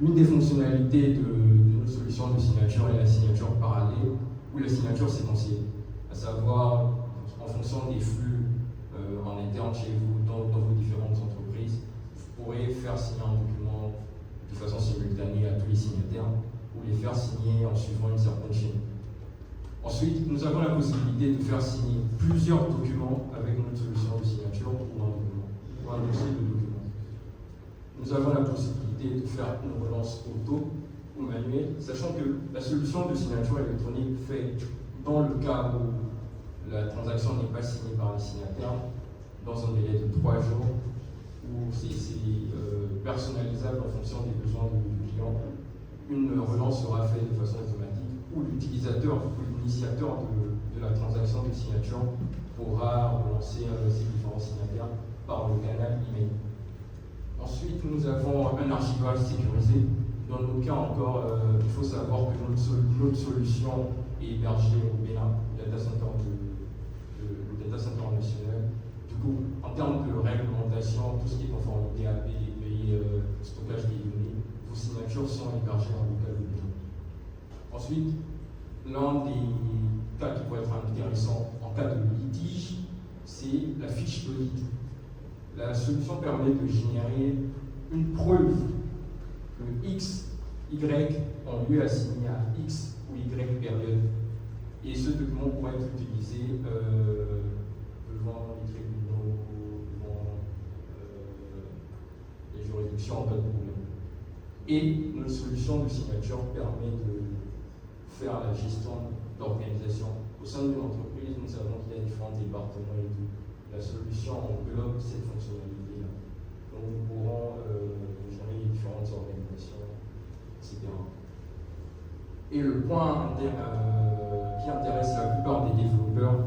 L'une des fonctionnalités de notre solution de signature est la signature parallèle ou la signature séquentielle, à savoir en fonction des flux en interne chez vous, dans vos différentes entreprises, vous pourrez faire signer un document de façon simultanée à tous les signataires ou les faire signer en suivant une certaine chaîne. Ensuite, nous avons la possibilité de faire signer plusieurs documents avec notre solution de signature ou un document, ou un dossier de documents. Nous avons la possibilité de faire une relance auto ou manuelle, sachant que la solution de signature électronique fait, dans le cas où la transaction n'est pas signée par les signataires, dans un délai de 3 jours, où c'est personnalisable en fonction des besoins du client, une relance sera faite de façon automatique, où l'utilisateur ou l'initiateur de la transaction de signature pourra relancer ses différents signataires par le canal email. Ensuite, nous avons un archivage sécurisé. Dans nos cas encore, il faut savoir que notre solution est hébergée au Bénin, le data center national. Du coup, en termes de réglementation, tout ce qui est conformité API, stockage des données, vos signatures sont hébergées en local au Bénin. Ensuite, l'un des cas qui pourrait être intéressant en cas de litige, c'est la fiche d'audit. La solution permet de générer une preuve que X, Y ont lieu assigné à X ou Y période. Et ce document pourrait être utilisé devant les tribunaux, devant les juridictions en cas de problème. Et notre solution de signature permet de faire la gestion d'organisation. Au sein d'une entreprise, nous savons qu'il y a différents départements et tout. La solution englobe cette fonctionnalité-là. Donc nous pourrons gérer les différentes organisations, etc. Et le point qui intéresse la plupart des développeurs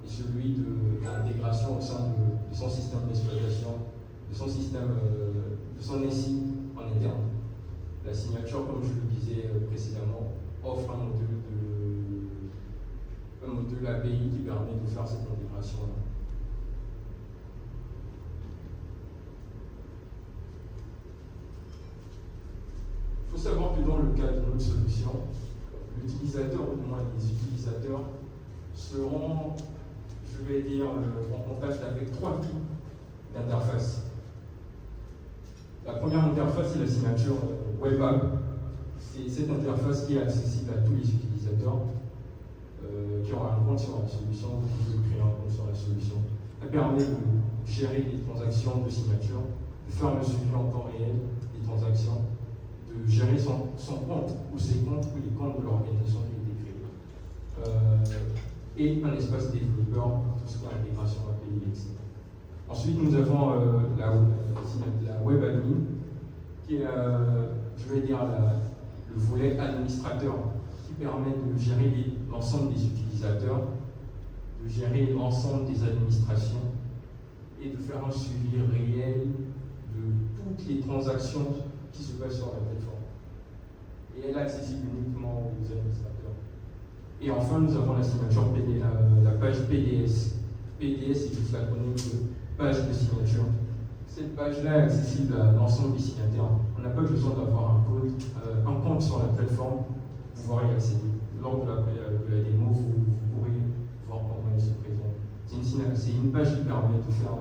est celui de l'intégration au sein de son système d'exploitation, de son SI en interne. La signature, comme je le disais précédemment, offre un module API qui permet de faire cette intégration-là. Il faut savoir que dans le cas de notre solution, l'utilisateur, ou du moins les utilisateurs, seront, je vais dire, en contact avec 3 types d'interfaces. La première interface, c'est la signature web app. C'est cette interface qui est accessible à tous les utilisateurs qui auront un compte sur la solution, qui veulent créer un compte sur la solution. Elle permet de gérer les transactions de signature, de faire le suivi en temps réel des transactions, de gérer son compte ou ses comptes ou les comptes de l'organisation qui a été créée. Et un espace développeur pour tout ce qui est intégration API, etc. Ensuite, nous avons la web admin, qui est, je vais dire, le volet administrateur, qui permet de gérer l'ensemble des utilisateurs, de gérer l'ensemble des administrations et de faire un suivi réel de toutes les transactions qui se passent sur la plateforme. Et elle est accessible uniquement aux administrateurs. Et enfin, nous avons la signature la page PDS. PDS, c'est juste l'acronyme de page de signature. Cette page-là est accessible à l'ensemble des signataires. On n'a pas besoin d'avoir un compte sur la plateforme pour pouvoir y accéder. Lors de la démo, vous pourrez voir comment elle se présente. C'est une page qui permet de faire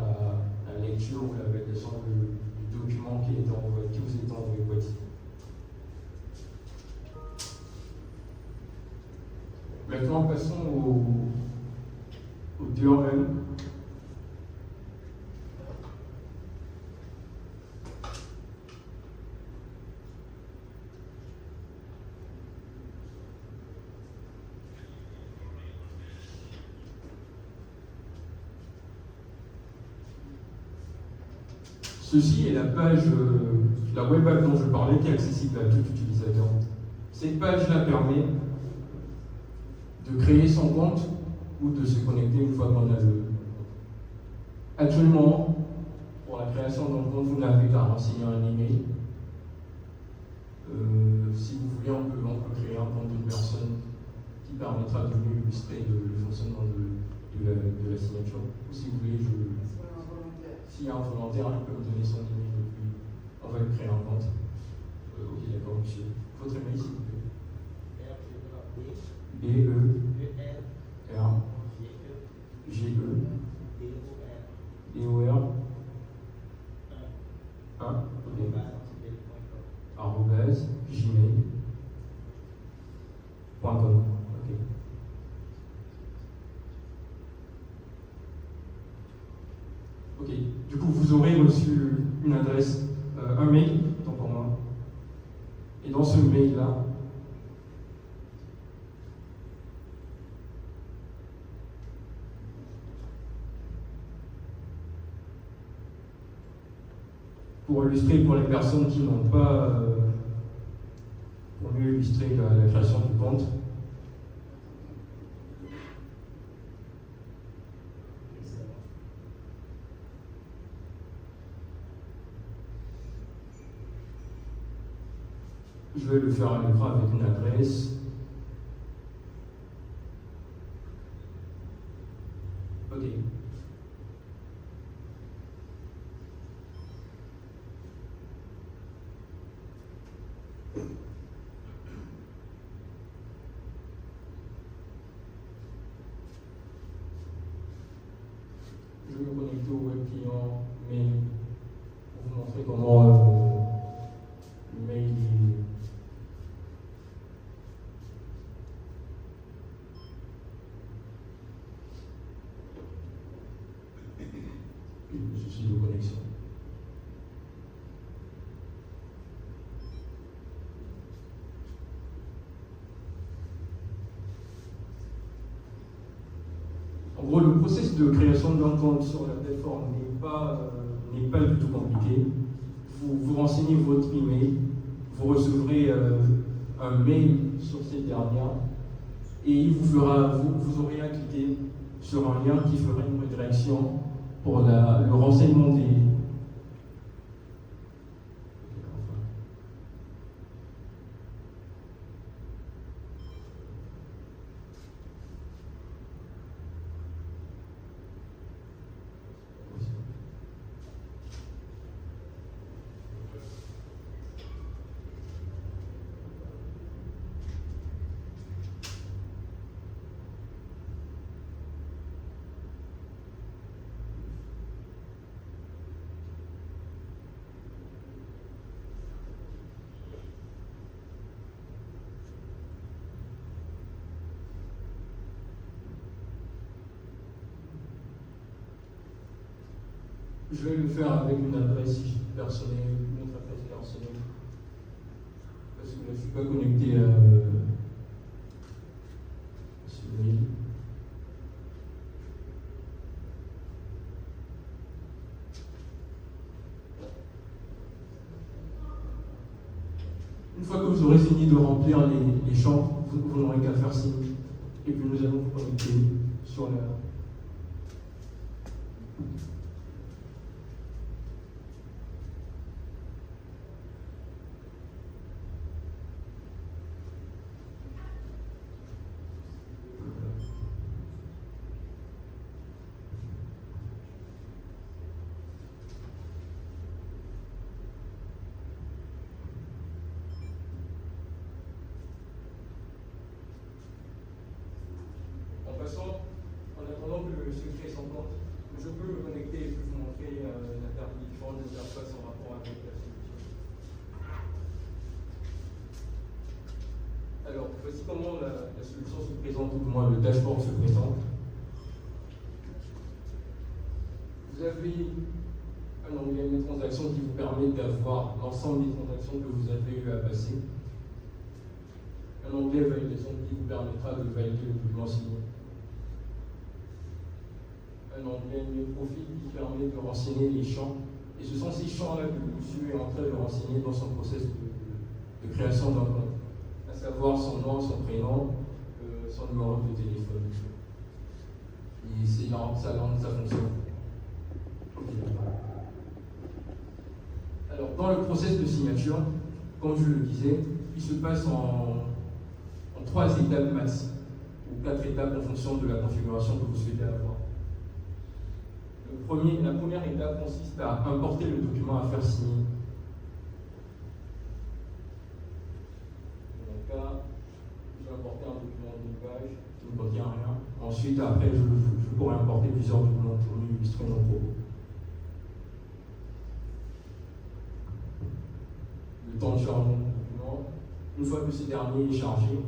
la lecture ou la validation du document qui vous est envoyé boîtier. Maintenant, passons au DRM. Ceci est la page, la web app dont je parlais, qui est accessible à tout utilisateur. Cette page-là permet de créer son compte ou de se connecter une fois qu'on a le. Actuellement, pour la création d'un compte, vous n'avez qu'à renseigner un email. Si vous voulez, on peut créer un compte d'une personne qui permettra de mieux illustrer le fonctionnement de la signature. Ou si vous voulez, s'il y a un volontaire, il peut me donner son email et puis on va lui créer un compte. Ok, reçu une adresse, un mail, tant pour moi. Et dans ce mail-là, pour illustrer pour les personnes qui n'ont pas, pour mieux illustrer la création du compte, je vais le faire à l'écran avec une adresse. Ok. Je vais me connecter au web client, mais pour vous montrer comment le mail est. Le souci de connexion. En gros, le processus de création d'un compte sur la plateforme n'est pas du tout compliqué. Vous renseignez votre email, vous recevrez un mail sur cette dernière et il vous aurez à cliquer sur un lien qui fera une redirection pour le renseignement des. Je vais le faire avec une adresse personnelle, une autre adresse personnelle. Parce que là, je ne suis pas connecté à ce mail. Une fois que vous aurez fini de remplir les champs, vous n'aurez qu'à faire signe. Et puis nous allons vous connecter sur la. En attendant que le secret s'en compte, je peux me connecter et puis vous montrer les différentes interfaces en rapport avec la solution. Alors, voici comment la solution se présente, ou du moins le dashboard se présente. Vous avez un onglet de transactions qui vous permet d'avoir l'ensemble des transactions que vous avez eu à passer. Un onglet validation qui vous permettra de valider le document signé. Un onglet de profil qui permet de renseigner les champs. Et ce sont ces champs-là que le monsieur est en train de renseigner dans son process de création d'un compte, à savoir son nom, son prénom, son numéro de téléphone. Et c'est sa langue, sa fonction. Alors, dans le process de signature, comme je le disais, il se passe en 3 étapes max, ou 4 étapes en fonction de la configuration que vous souhaitez avoir. La première étape consiste à importer le document à faire signer. Dans mon cas, je vais importer un document d'une page qui ne contient rien. Ensuite, après, je pourrais importer plusieurs documents pour mieux illustrer mon propos. Le temps de chargement du document. Une fois que ce dernier est chargé,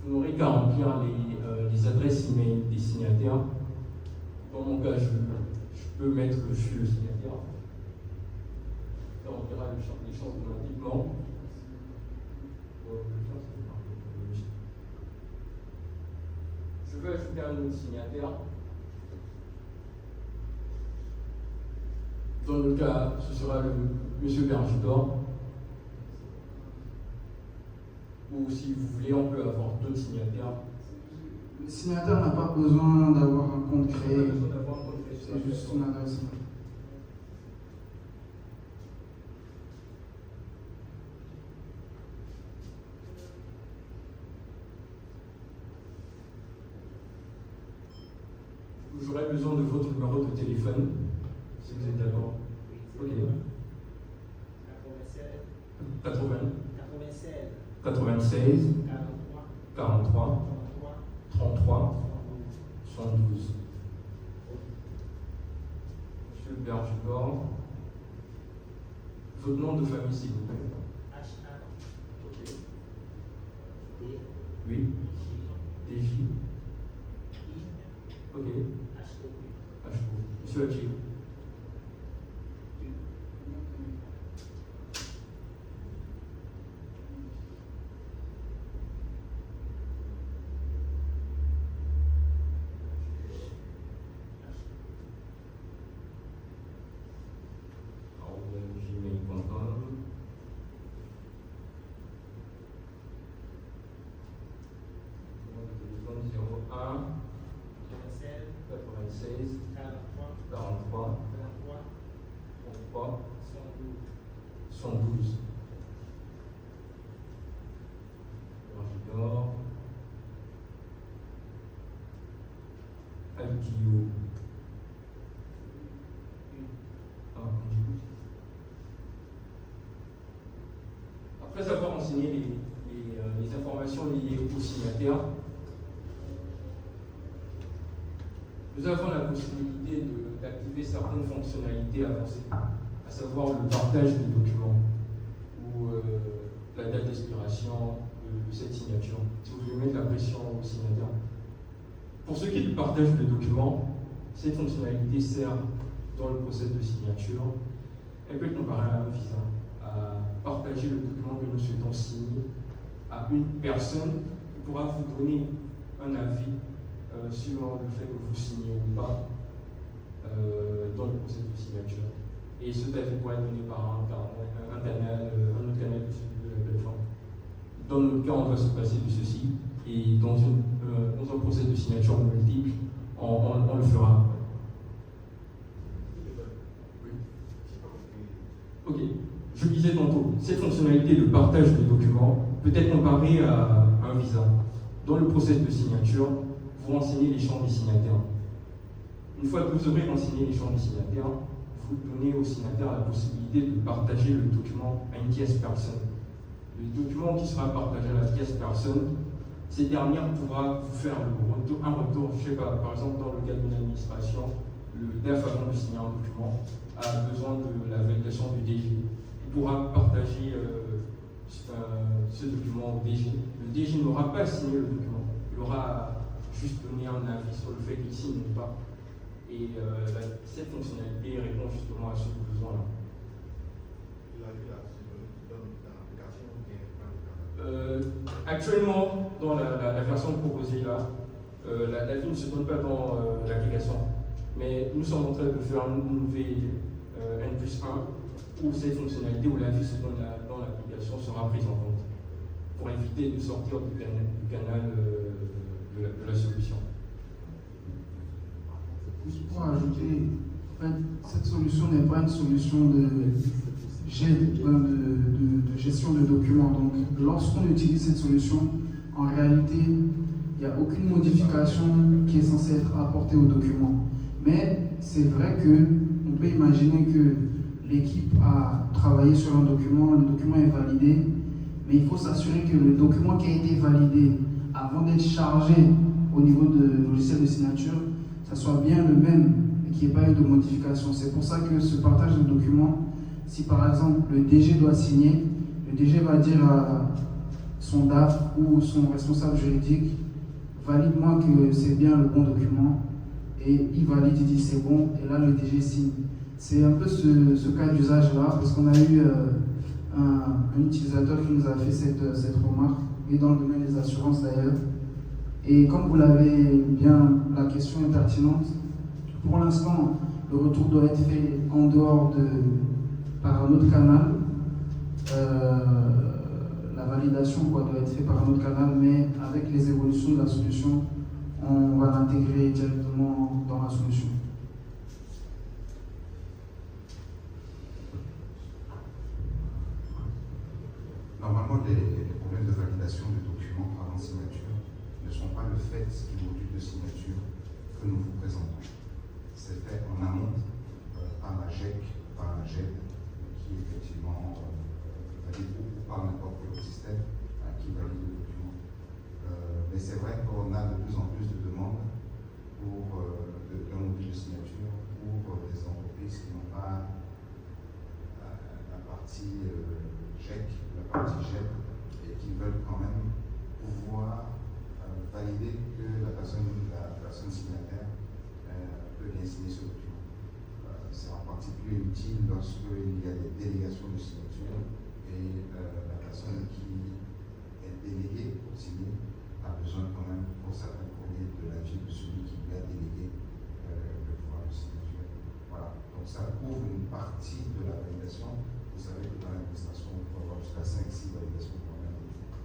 vous n'aurez qu'à remplir les adresses email des signataires. Dans mon cas, je peux mettre je suis le signataire. Ça remplira les champs automatiquement. Je veux ajouter un autre signataire. Dans le cas, ce sera le monsieur Bergidor. Ou si vous voulez, on peut avoir d'autres signataires. Le signataire n'a pas besoin d'avoir un compte créé. C'est juste son adresse. J'aurais besoin de votre numéro de téléphone, si vous êtes d'accord. Ok. 96 43 33 112. Monsieur Bergidor, votre nom de famille, s'il vous plaît. Ok. Oui. DJ. Ok. Monsieur Achille. gmail.com. Téléphone 01 96 43 33 112. Bergidor. Alkio. Après avoir renseigné les informations liées au signataire, nous avons la possibilité d'activer certaines fonctionnalités avancées, à savoir le partage des documents ou la date d'expiration de cette signature, si vous voulez mettre la pression au signataire. Pour ce qui est du partage de documents, cette fonctionnalité sert dans le processus de signature. Elle peut être comparée à un visa, à partager le document que nous souhaitons signer à une personne qui pourra vous donner un avis sur le fait que vous signez ou pas dans le processus de signature. Et cet avis pourra être donné par un autre canal de la plateforme. Dans notre cas, on va se passer de ceci, et dans un processus de signature multiple, on le fera. Ok, je disais tantôt, cette fonctionnalité de partage de documents peut être comparée à un visa. Dans le processus de signature, vous renseignez les champs des signataires. Une fois que vous aurez renseigné les champs des signataires, vous donnez au signataire la possibilité de partager le document à une tierce personne. Le document qui sera partagé à la tierce personne, cette dernière pourra vous faire un retour, je ne sais pas, par exemple dans le cadre d'une administration, le DAF avant de signer un document a besoin de la validation du DG. Il pourra partager ce document au DG. Le DG n'aura pas signé le document, il aura juste donné un avis sur le fait qu'il signe ou pas. Et cette fonctionnalité répond justement à ce besoin-là. Actuellement, dans la version proposée là, la vie ne se donne pas dans l'application. Mais nous sommes en train de faire une N+1 où cette fonctionnalité, où la vie se donne dans l'application, sera prise en compte pour éviter de sortir du canal de la solution. Pour ajouter, cette solution n'est pas une solution de gestion de documents. Donc, lorsqu'on utilise cette solution, en réalité, il n'y a aucune modification qui est censée être apportée au document. Mais c'est vrai qu'on peut imaginer que l'équipe a travaillé sur un document, le document est validé, mais il faut s'assurer que le document qui a été validé avant d'être chargé au niveau de logiciel de signature, ça soit bien le même et qu'il n'y ait pas eu de modification. C'est pour ça que ce partage de documents, si par exemple le DG doit signer, le DG va dire à son DAF ou son responsable juridique, valide-moi que c'est bien le bon document, et et il valide, il dit c'est bon, et là le DG signe. C'est un peu ce cas d'usage-là, parce qu'on a eu un utilisateur qui nous a fait cette remarque, et dans le domaine des assurances d'ailleurs. Et comme vous l'avez bien, la question est pertinente. Pour l'instant, le retour doit être fait en dehors par un autre canal. La validation doit être faite par un autre canal, mais avec les évolutions de la solution, on va l'intégrer directement dans la solution. Normalement, les problèmes de validation de documents avant signature ne sont pas le fait du module de signature que nous vous présentons. C'est fait en amont par la GEC, par la GED, qui effectivement valide ou par n'importe quel système qui valide le document. Mais c'est vrai qu'on a de plus en plus de demandes pour un module de signature pour des entreprises qui n'ont pas la partie GEC, la partie GED, et qui veulent quand même pouvoir valider que la personne signataire peut bien signer ce document. C'est en particulier utile lorsqu'il y a des délégations de signature et la personne qui est déléguée pour signer a besoin quand même pour certains courriers de l'avis de celui qui lui a délégué le pouvoir de signature. Voilà, donc ça couvre une partie de la validation. Vous savez que dans l'administration, on peut avoir jusqu'à 5-6 validations pour un document.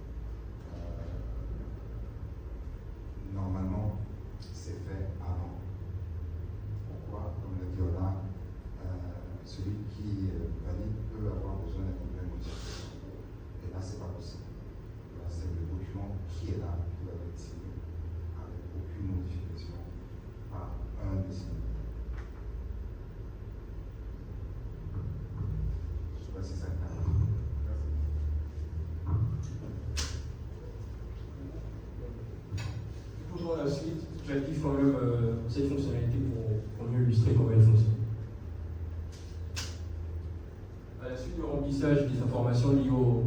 Normalement, c'est fait avant. Pourquoi? Comme l'a dit Ola, celui qui valide peut avoir besoin d'un nouvelle modification. Et là, c'est pas possible. Là, c'est le document qui est là, qui va être signé, avec aucune modification par un des signataires. Je ne sais pas si ça clarifie. Pour la suite, j'active quand même cette fonctionnalité pour mieux illustrer comment elle fonctionne. À la suite du remplissage des informations liées au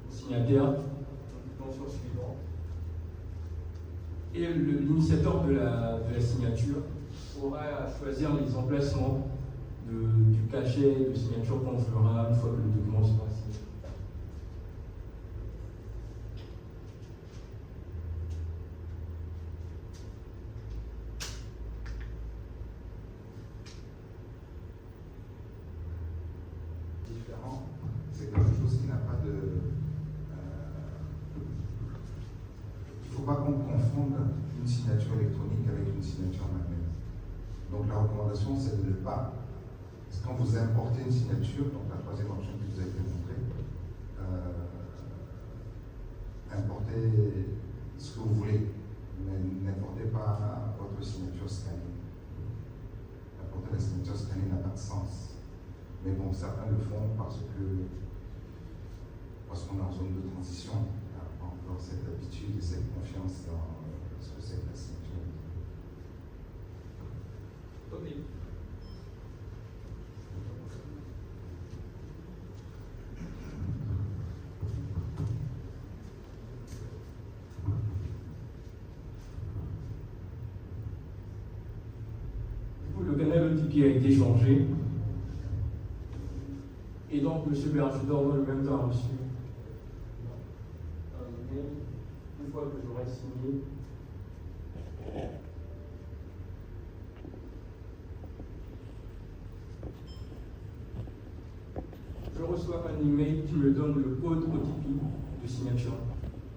signataire, donc sur le suivant, et l'initiateur de la signature aura à choisir les emplacements du cachet de signature qu'on fera une fois que le document sera signé. C'est quelque chose qui n'a pas de... il ne faut pas qu'on confonde une signature électronique avec une signature manuelle. Donc la recommandation, c'est de ne pas... Parce que quand vous importez une signature, donc la troisième option qui vous a été montrée, importez ce que vous voulez, mais n'importez pas votre signature scannée. Importer la signature scannée n'a pas de sens. Mais bon, certains le font parce qu'on est en zone de transition, il n'y a pas encore cette habitude et cette confiance dans ce que c'est que la signature. Ok. Du coup, le canal OTP a été changé. Et donc, M. Bergedor, dans le même temps, a reçu un mail, une fois que j'aurai signé. Je reçois un email qui me donne le code OTP de signature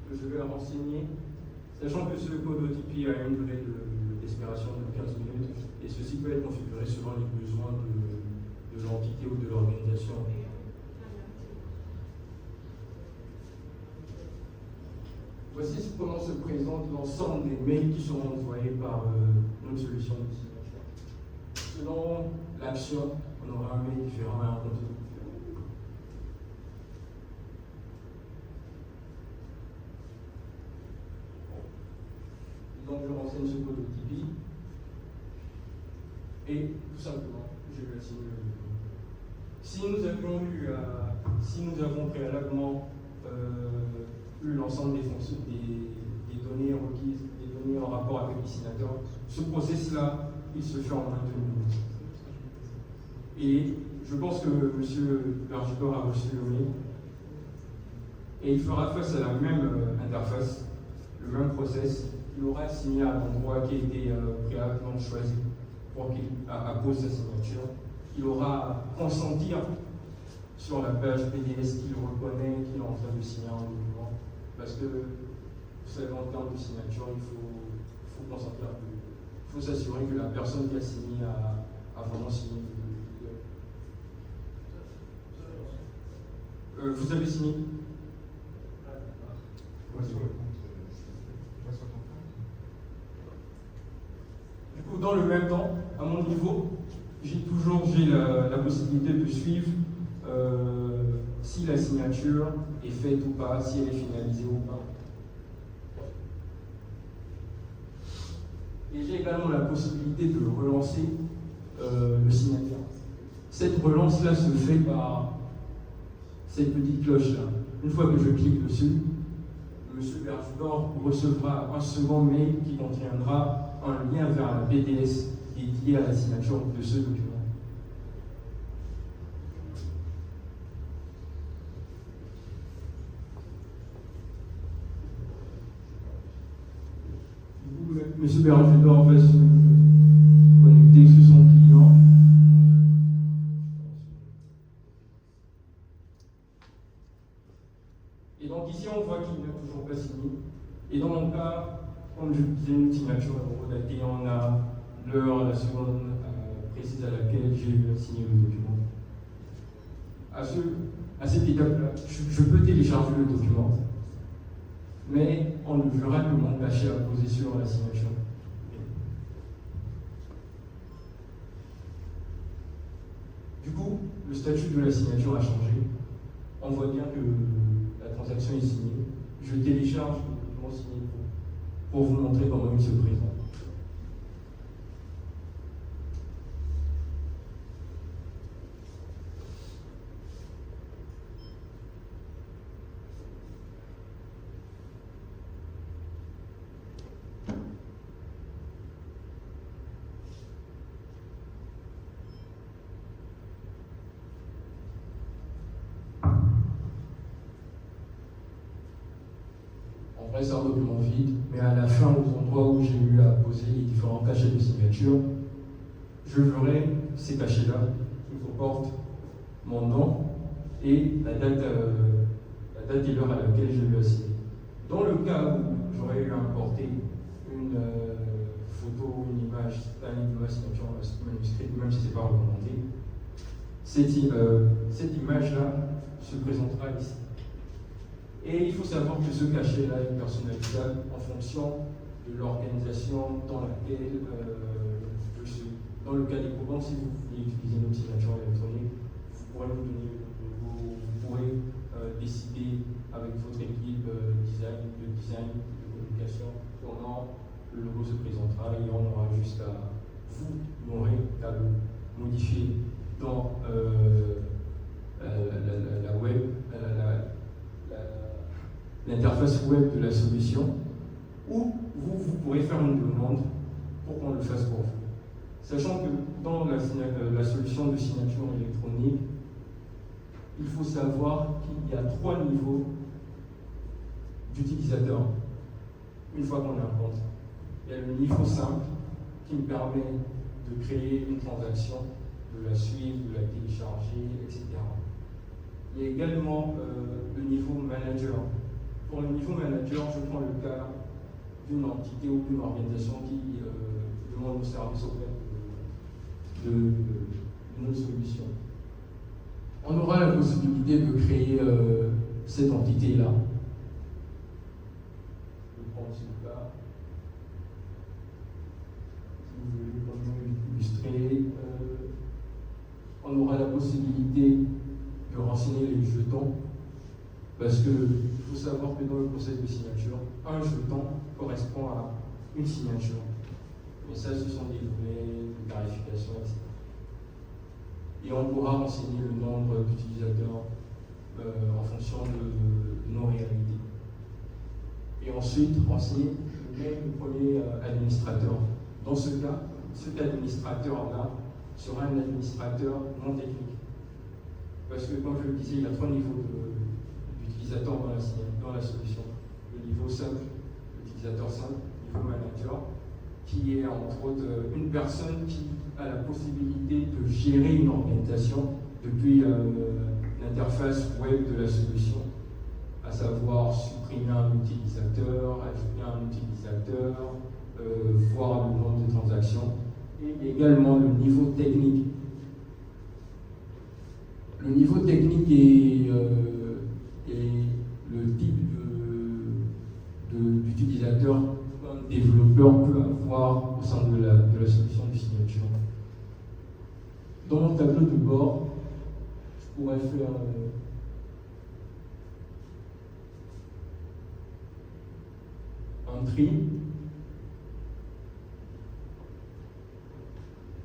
que je vais renseigner, sachant que ce code OTP a une durée d'expiration de 15 minutes et ceci peut être configuré selon les besoins de l'entité ou de l'organisation. Voici comment se présente l'ensemble des mails qui seront envoyés par notre solution de signature. Selon l'action, on aura un mail différent et un contenu différent. Donc je renseigne ce code OTP et tout simplement je vais assigner le document. Si nous avons préalablement eu l'ensemble des données requises, des données en rapport avec le destinataire, ce process-là il se fait en moins de 2 minutes. Et je pense que M. Bergibor a reçu le mail. Et il fera face à la même interface, le même process. Il aura signé à l'endroit qui a été préalablement choisi pour qu'il appose sa signature. Il aura à consentir sur la page PDS qu'il reconnaît qu'il est en train de signer un document. Parce que, vous savez, en termes de signature, il faut consentir. Il faut s'assurer que la personne qui a signé a vraiment signé. Vous avez signé? Du coup, dans le même temps, à mon niveau, j'ai la possibilité de suivre si la signature est faite ou pas, si elle est finalisée ou pas. Et j'ai également la possibilité de relancer le signature. Cette relance-là se fait par cette petite cloche-là. Une fois que je clique dessus, M. Bergibor recevra un second mail qui contiendra un lien vers la BDS dédiée à la signature de ce document. M. Bergibor va se connecter sur son client. Et donc ici, on voit qu'il n'a toujours pas signé. Et dans mon cas, comme je disais, une signature datée, on a l'heure, la seconde précise à laquelle j'ai signé le document. À cette étape-là, je peux télécharger le document, mais on ne verra que mon cachet apposé sur la signature. Du coup, le statut de la signature a changé. On voit bien que la transaction est signée. Je télécharge le document signé pour vous montrer comment il se présente. En vrai, c'est un document vide, mais à la fin, aux endroits où j'ai eu à poser les différents cachets de signature, je verrai ces cachets-là qui comportent mon nom et la date et l'heure à laquelle j'ai eu à signer. Dans le cas où j'aurais eu à importer une photo, une image de ma signature manuscrite, même si ce n'est pas recommandé, cette image-là se présentera ici. Et il faut savoir que ce cachet-là est personnalisable en fonction de l'organisation dans laquelle je suis. Dans le cas des probants, si vous voulez utiliser notre signature électronique, vous pourrez décider avec votre équipe de design, de communication, comment le logo se présentera et on aura juste à vous n'aurez qu'à le modifier dans la web, l'interface web de la solution, ou vous pourrez faire une demande pour qu'on le fasse pour vous. Sachant que dans la solution de signature électronique, il faut savoir qu'il y a 3 niveaux d'utilisateurs une fois qu'on a un compte. Il y a le niveau simple qui me permet de créer une transaction, de la suivre, de la télécharger, etc. Il y a également le niveau manager. Pour le niveau manager, je prends le cas d'une entité ou d'une organisation qui demande nos services auprès de notre solution. On aura la possibilité de créer cette entité-là. Je vais prendre celui-là. Si vous voulez vraiment illustrer, on aura la possibilité de renseigner les jetons. Parce qu'il faut savoir que dans le processus de signature, un jeton correspond à une signature. Mais ça, ce sont des données de tarification, etc. Et on pourra renseigner le nombre d'utilisateurs en fonction de nos réalités. Et ensuite, renseigner le premier administrateur. Dans ce cas, cet administrateur-là sera un administrateur non technique. Parce que, comme je le disais, il y a 3 niveaux d'utilisateurs dans la solution. Le niveau simple, l'utilisateur simple, le niveau manager, qui est entre autres une personne qui a la possibilité de gérer une organisation depuis l'interface web de la solution, à savoir supprimer un utilisateur, ajouter un utilisateur, voir le nombre de transactions, et également le niveau technique. Le niveau technique est le type d'utilisateur qu'un développeur peut avoir au sein de la solution de signature. Dans mon tableau de bord, je pourrais faire un tri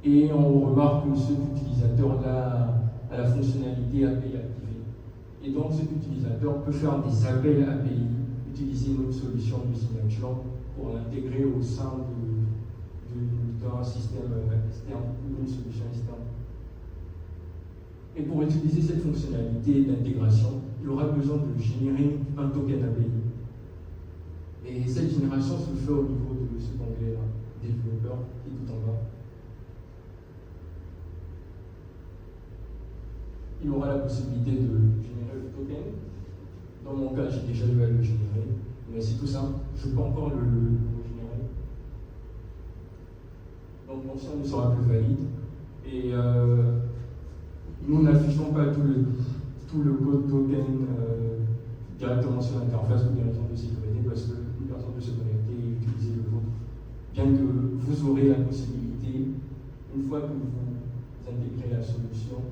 et on remarque que cet utilisateur-là a la fonctionnalité API activée. Et donc cet utilisateur peut faire des appels API, utiliser notre solution de signature pour l'intégrer au sein d'un système externe ou d'une solution externe. Et pour utiliser cette fonctionnalité d'intégration, il aura besoin de générer un token API. Et cette génération se fait au niveau de cet onglet-là, développeur, qui est tout en bas. Il aura la possibilité de générer le token. Dans mon cas, j'ai déjà eu à le générer, mais c'est tout simple, je peux encore le générer. Donc l'ancien ne sera plus valide. Et nous n'affichons pas tout le code token directement sur l'interface pour des raisons de sécurité, parce qu'une personne peut se connecter et utiliser le vôtre. Bien que vous aurez la possibilité, une fois que vous intégrez la solution,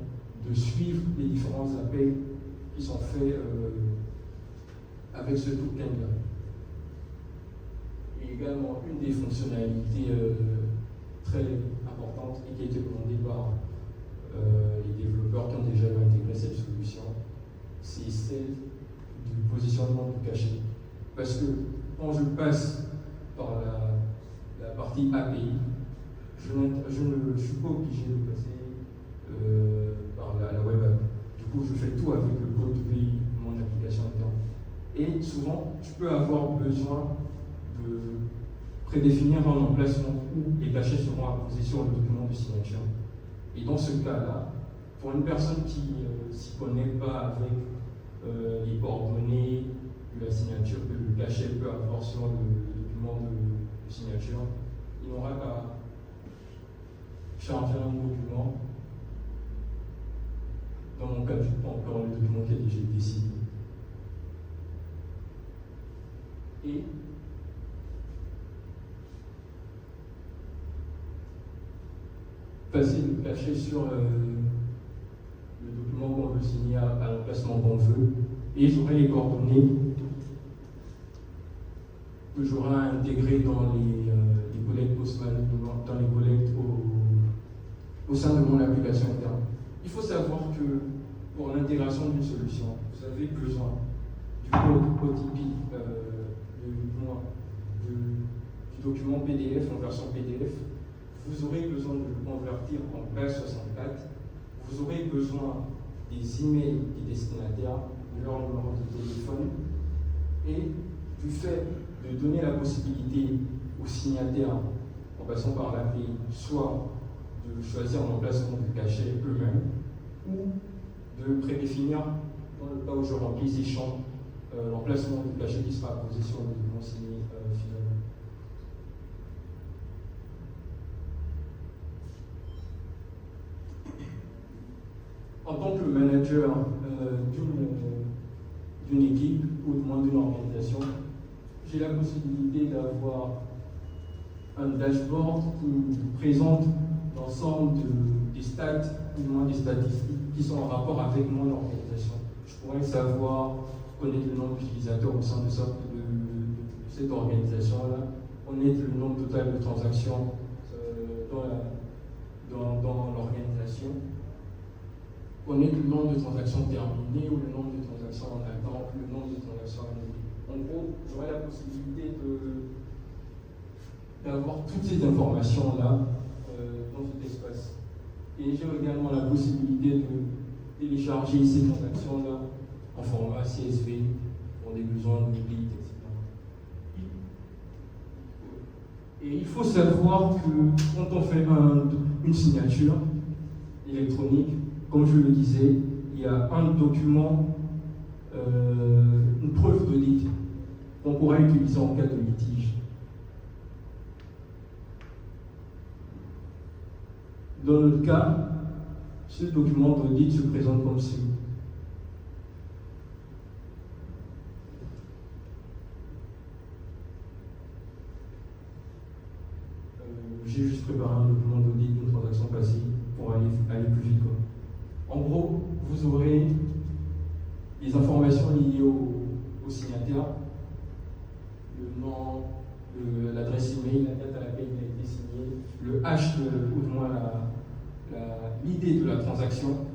de suivre les différents appels qui sont faits avec ce token-là. Et également, une des fonctionnalités très importantes et qui a été demandée par les développeurs qui ont déjà intégré cette solution, c'est celle du positionnement du cachet. Parce que quand je passe par la partie API, je ne suis pas obligé de passer par la web app. Du coup, je fais tout avec le code de mon application interne. Et souvent, je peux avoir besoin de prédéfinir un emplacement où les cachets seront apposés sur le document de signature. Et dans ce cas-là, pour une personne qui ne s'y connaît pas avec les coordonnées de la signature que le cachet peut avoir sur le document de signature, il n'aura qu'à charger un document. Dans mon cas, je prends encore le document qui a déjà été signé. Et passer le cachet sur le document qu'on veut signer à l'emplacement qu'on veut, et j'aurai les coordonnées que j'aurai intégrées dans les collectes Postman, dans les collectes au sein de mon application interne. Il faut savoir que pour l'intégration d'une solution, vous avez besoin du code OTP, du document PDF en version PDF. Vous aurez besoin de le convertir en base 64. Vous aurez besoin des emails des destinataires, de leur numéro de téléphone, et du fait de donner la possibilité aux signataires, en passant par l'API, soit de choisir l'emplacement du cachet eux-mêmes, ou de prédéfinir, dans le cas où je remplis ces champs, l'emplacement du cachet qui sera posé sur le document signé finalement. En tant que manager d'une équipe ou du moins d'une organisation, j'ai la possibilité d'avoir un dashboard qui me présente l'ensemble des stats, ou du moins des statistiques qui sont en rapport avec mon organisation. Je pourrais savoir, connaître le nombre d'utilisateurs au sein de cette organisation-là, connaître le nombre total de transactions dans l'organisation, connaître le nombre de transactions terminées ou le nombre de transactions en attente, le nombre de transactions annulées. En gros, j'aurai la possibilité d'avoir toutes ces informations-là dans cet espace. Et j'ai également la possibilité de télécharger ces transactions-là en format CSV pour des besoins de l'audit, etc. Et il faut savoir que quand on fait une signature électronique, comme je le disais, il y a un document, une preuve d'audit qu'on pourra utiliser en cas de litige. Dans notre cas, ce document d'audit se présente comme suit. J'ai juste préparé un document d'audit d'une transaction passée pour aller plus vite, quoi. En gros, vous aurez les informations liées au signataire, le nom, l'adresse email, la date à laquelle il a été signé, le hash, ou du moins l'idée de la transaction,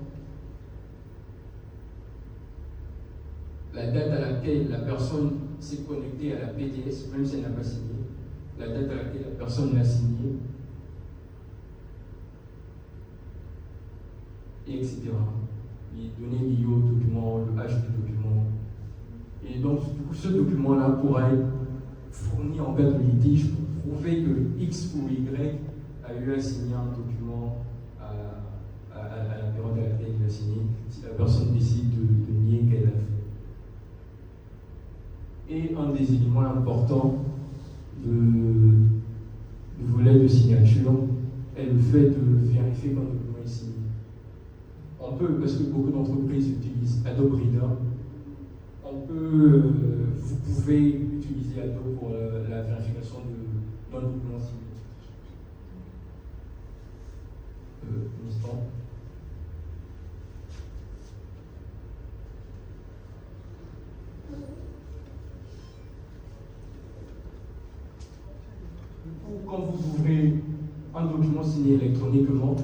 la date à laquelle la personne s'est connectée à la PTS, même si elle n'a pas signé, la date à laquelle la personne l'a signé, et etc. Les données liées au document, le hash du document. Et donc, du coup, ce document-là pourra être fourni en cas de litige pour prouver que X ou Y a eu à signer un document à la période à laquelle il a signé, si la personne décide de nier qu'elle a fait. Et un des éléments importants du volet de signature est le fait de vérifier qu'un document est signé. On peut, parce que beaucoup d'entreprises utilisent Adobe Reader, vous pouvez utiliser Adobe pour la vérification d'un document signé. Un instant. Quand vous ouvrez un document signé électroniquement,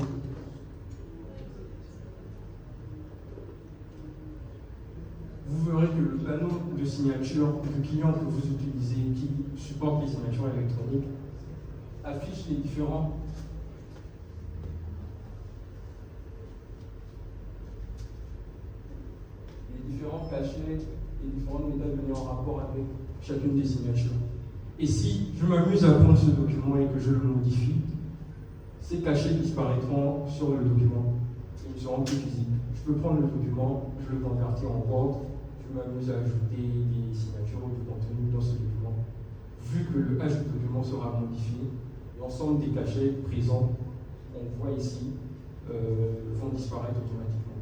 vous verrez que le panneau de signature du client que vous utilisez, qui supporte les signatures électroniques, affiche les différents cachets, les différentes méthodes venues en rapport avec chacune des signatures. Et si je m'amuse à prendre ce document et que je le modifie, ces cachets disparaîtront sur le document. Ils ne seront plus visibles. Je peux prendre le document, je le convertis en Word, je m'amuse à ajouter des signatures ou du contenu dans ce document. Vu que le hash du document sera modifié, l'ensemble des cachets présents, on voit ici, vont disparaître automatiquement.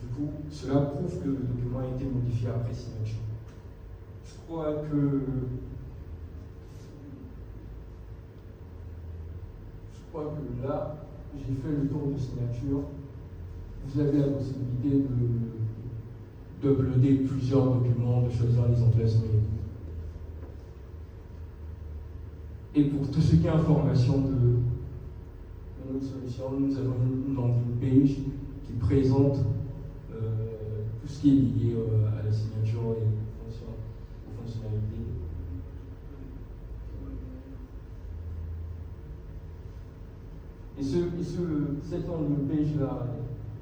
Du coup, cela prouve que le document a été modifié après signature. Je crois que là, j'ai fait le tour de signature. Vous avez la possibilité d'uploader plusieurs documents, de choisir les emplacements. Et pour tout ce qui est information de notre solution, nous avons une landing page qui présente tout ce qui est lié à la signature et aux fonctionnalités. Et cette landing page-là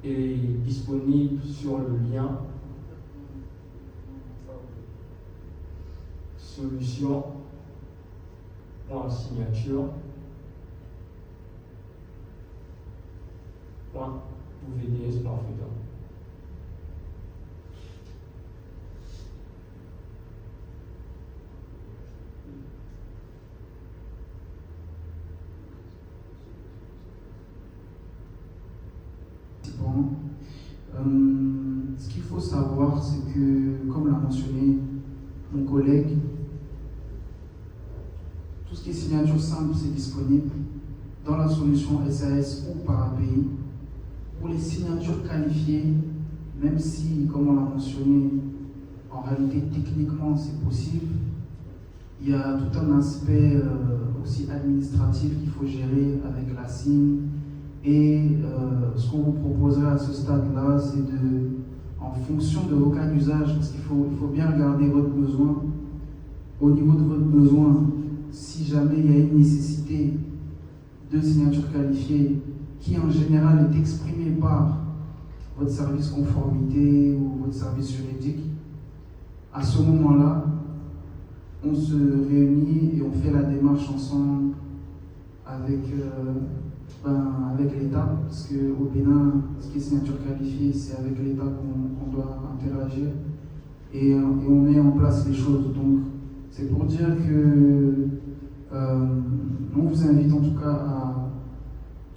est disponible sur le lien solution.signature.vds.africa. Ce qu'il faut savoir, c'est que, comme l'a mentionné mon collègue, tout ce qui est signature simple, c'est disponible dans la solution SAS ou par API. Pour les signatures qualifiées, même si, comme on l'a mentionné, en réalité, techniquement, c'est possible, il y a tout un aspect aussi administratif qu'il faut gérer avec la SIM. Et ce qu'on vous proposerait à ce stade-là, c'est en fonction de vos cas d'usage, parce qu'il faut bien regarder votre besoin. Au niveau de votre besoin, si jamais il y a une nécessité de signature qualifiée qui en général est exprimée par votre service conformité ou votre service juridique, à ce moment-là, on se réunit et on fait la démarche ensemble avec l'État, parce qu'au Bénin, ce qui est signature qualifiée, c'est avec l'État qu'on doit interagir, et on met en place les choses. Donc, c'est pour dire que on vous invite en tout cas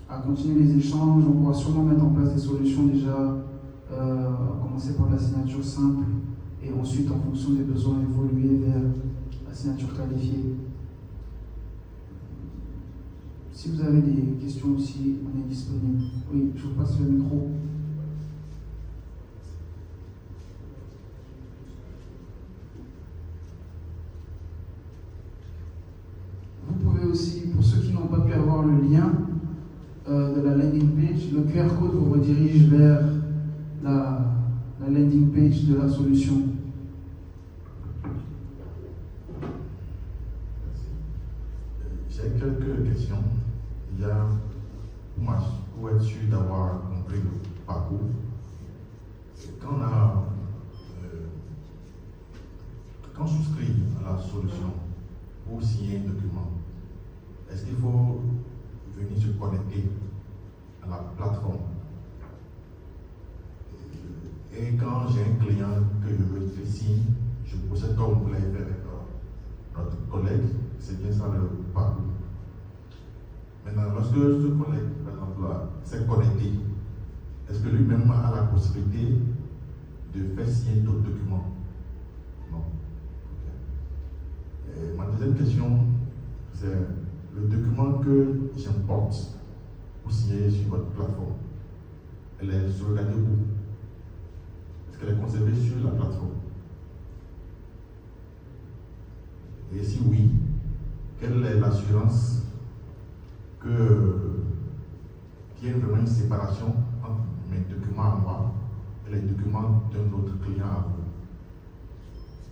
à continuer les échanges. On pourra sûrement mettre en place des solutions déjà, à commencer par la signature simple, et ensuite, en fonction des besoins, évoluer vers la signature qualifiée. Si vous avez des questions aussi, on est disponible. Oui, je vous passe le micro. Vous pouvez aussi, pour ceux qui n'ont pas pu avoir le lien de la landing page, le QR code vous redirige vers la landing page de la solution. J'ai quelques questions. Il y a, pour être sûr d'avoir compris le parcours, quand on souscrit à la solution pour signer un document, est-ce qu'il faut venir se connecter à la plateforme? Et quand j'ai un client que je veux qu'il signe, je procède comme vous l'avez fait avec notre collègue, c'est bien ça le parcours. Maintenant, lorsque ce collègue, par exemple, s'est connecté, est-ce que lui-même a la possibilité de faire signer d'autres documents? Non. Okay. Ma deuxième question, c'est le document que j'importe pour signer sur votre plateforme. Elle est sauvegardée où? Est-ce qu'elle est conservée sur la plateforme? Et si oui, quelle est l'assurance qu'il y ait vraiment une séparation entre mes documents à moi et les documents d'un autre client à vous?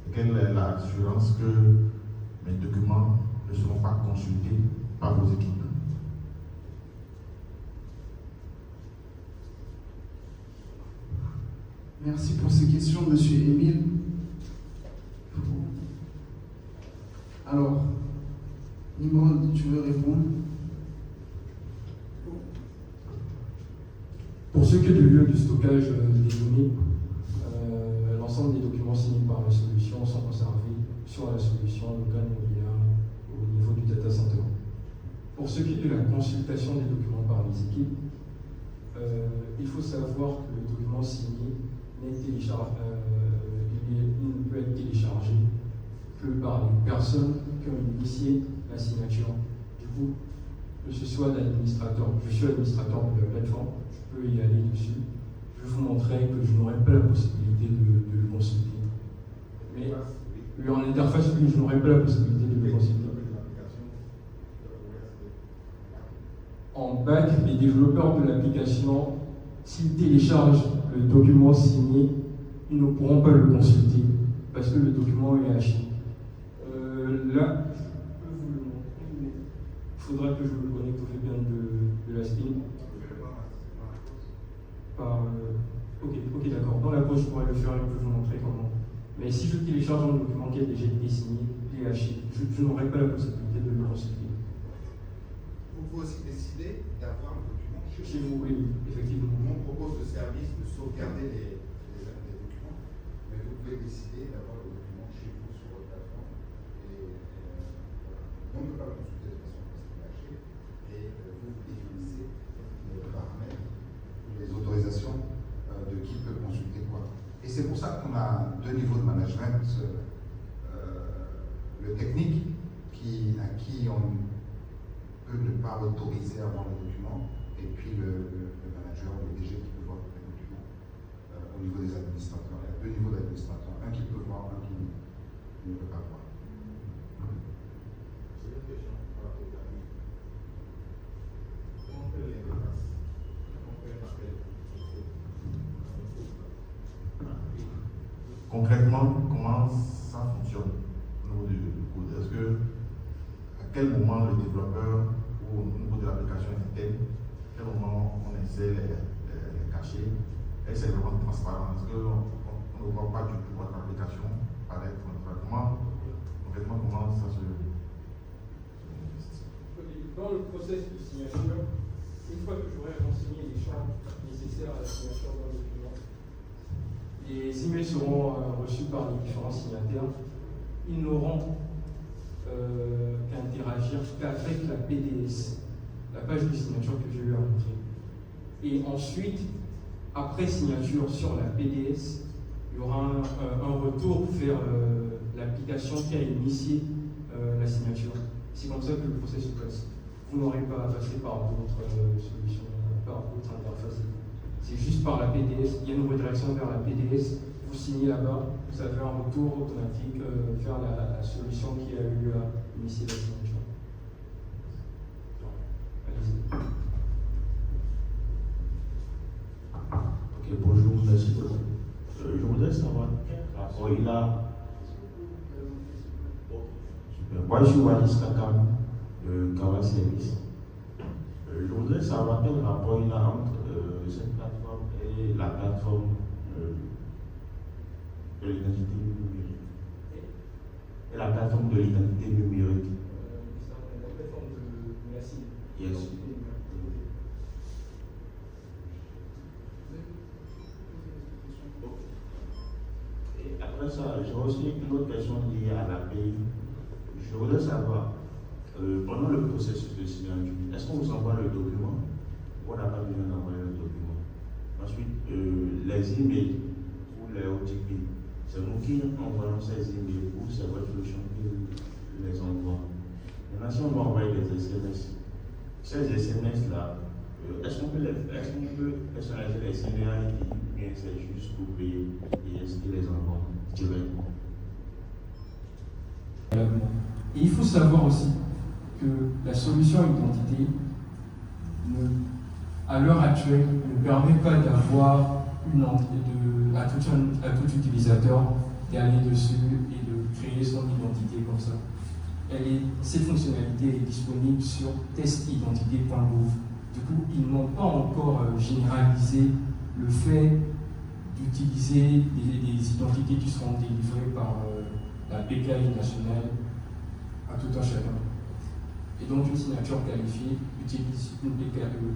Et quelle est l'assurance que mes documents ne seront pas consultés par vos équipes? Merci pour ces questions, Monsieur Émile. Alors, Nimrod, tu veux répondre? Pour ce qui est du lieu de stockage des données, l'ensemble des documents signés par la solution sont conservés sur la solution locale mobile au niveau du data center. Pour ce qui est de la consultation des documents par les équipes, il faut savoir que le document signé il ne peut être téléchargé que par les personnes qui ont initié la signature. Du coup, que ce soit l'administrateur, je suis l'administrateur de la plateforme, je peux y aller dessus. Je vous montrerai que je n'aurai pas la possibilité de le consulter. Mais en interface, oui, je n'aurai pas la possibilité de le consulter. En back, les développeurs de l'application, s'ils téléchargent le document signé, ils ne pourront pas le consulter parce que le document est haché. Là, je peux vous le montrer, mais il faudra que je me connecte au VPN de la spin. Ok, d'accord. Dans la pause, je pourrais le faire et je peux vous montrer comment. Mais si je télécharge un document qui a déjà été signé, il est haché, je n'aurai pas la possibilité de le consulter. Vous pouvez aussi décider d'avoir le document Chez vous, oui, effectivement. On propose le service de sauvegarder les documents, mais vous pouvez décider d'avoir le document chez vous sur votre plateforme. On ne peut pas le consulter de façon cachée et vous définissez les paramètres ou les autorisations de qui peut consulter quoi. Et c'est pour ça qu'on a deux niveaux de management, le technique à qui on peut ne pas autoriser à voir le document, et puis le manager ou le DG qui peut voir le document au niveau des administrateurs. Il y a deux niveaux d'administrateurs, un qui peut voir, un qui ne peut pas voir. J'ai une question par rapport au tarif. Comment on fait l'interface? Comment on fait un appel? Concrètement, comment ça fonctionne au niveau du code? Est-ce que, à quel moment le développeur ou au niveau de l'application interne, quel moment on essaie les cacher, et c'est vraiment transparent, parce qu'on ne voit pas du tout votre application paraître concrètement comment ça se... Dans le processus de signature, une fois que j'aurai renseigné les champs nécessaires à la signature d'un document, les emails seront reçus par les différents signataires. Ils n'auront qu'à interagir qu'avec la PDS, la page de signature que je lui ai montrée. Et ensuite, après signature sur la PDS, il y aura un retour vers l'application qui a initié la signature. C'est comme ça que le processus se passe. Vous n'aurez pas à passer par d'autres solutions, par d'autres interfaces. C'est juste par la PDS. Il y a une redirection vers la PDS. Vous signez là-bas, vous avez un retour automatique vers la solution qui a eu à initier la signature. Allez-y. Ok, bonjour, merci beaucoup. Je voudrais savoir quel rapport il a. Super. Moi, je suis Wanis Kakam, Kawa Service. Je voudrais savoir quel rapport il a entre cette plateforme et la plateforme de l'identité numérique. Et la plateforme de l'identité numérique. La plateforme de la CIE. Yes. Et après ça, j'ai aussi une autre question liée à l'API. Je voudrais savoir, pendant le processus de signature, est-ce qu'on vous envoie le document ou on n'a pas besoin d'envoyer le document? Ensuite, les emails ou les OTP, c'est nous qui envoyons ces emails ou c'est votre solution qui les envoie? Maintenant, si on doit envoyer des SMS, ces SMS-là, est-ce qu'on peut personnaliser les CNA ou bien c'est juste pour payer et est-ce qu'il les envoie directement? Et il faut savoir aussi que la solution identité, à l'heure actuelle, ne permet pas d'avoir à tout utilisateur d'aller dessus et de créer son identité comme ça. Cette fonctionnalité est disponible sur testidentité.gouv. Du coup, ils n'ont pas encore généralisé le fait d'utiliser des identités qui seront délivrées par la PKI nationale à tout un chacun. Et donc, une signature qualifiée utilise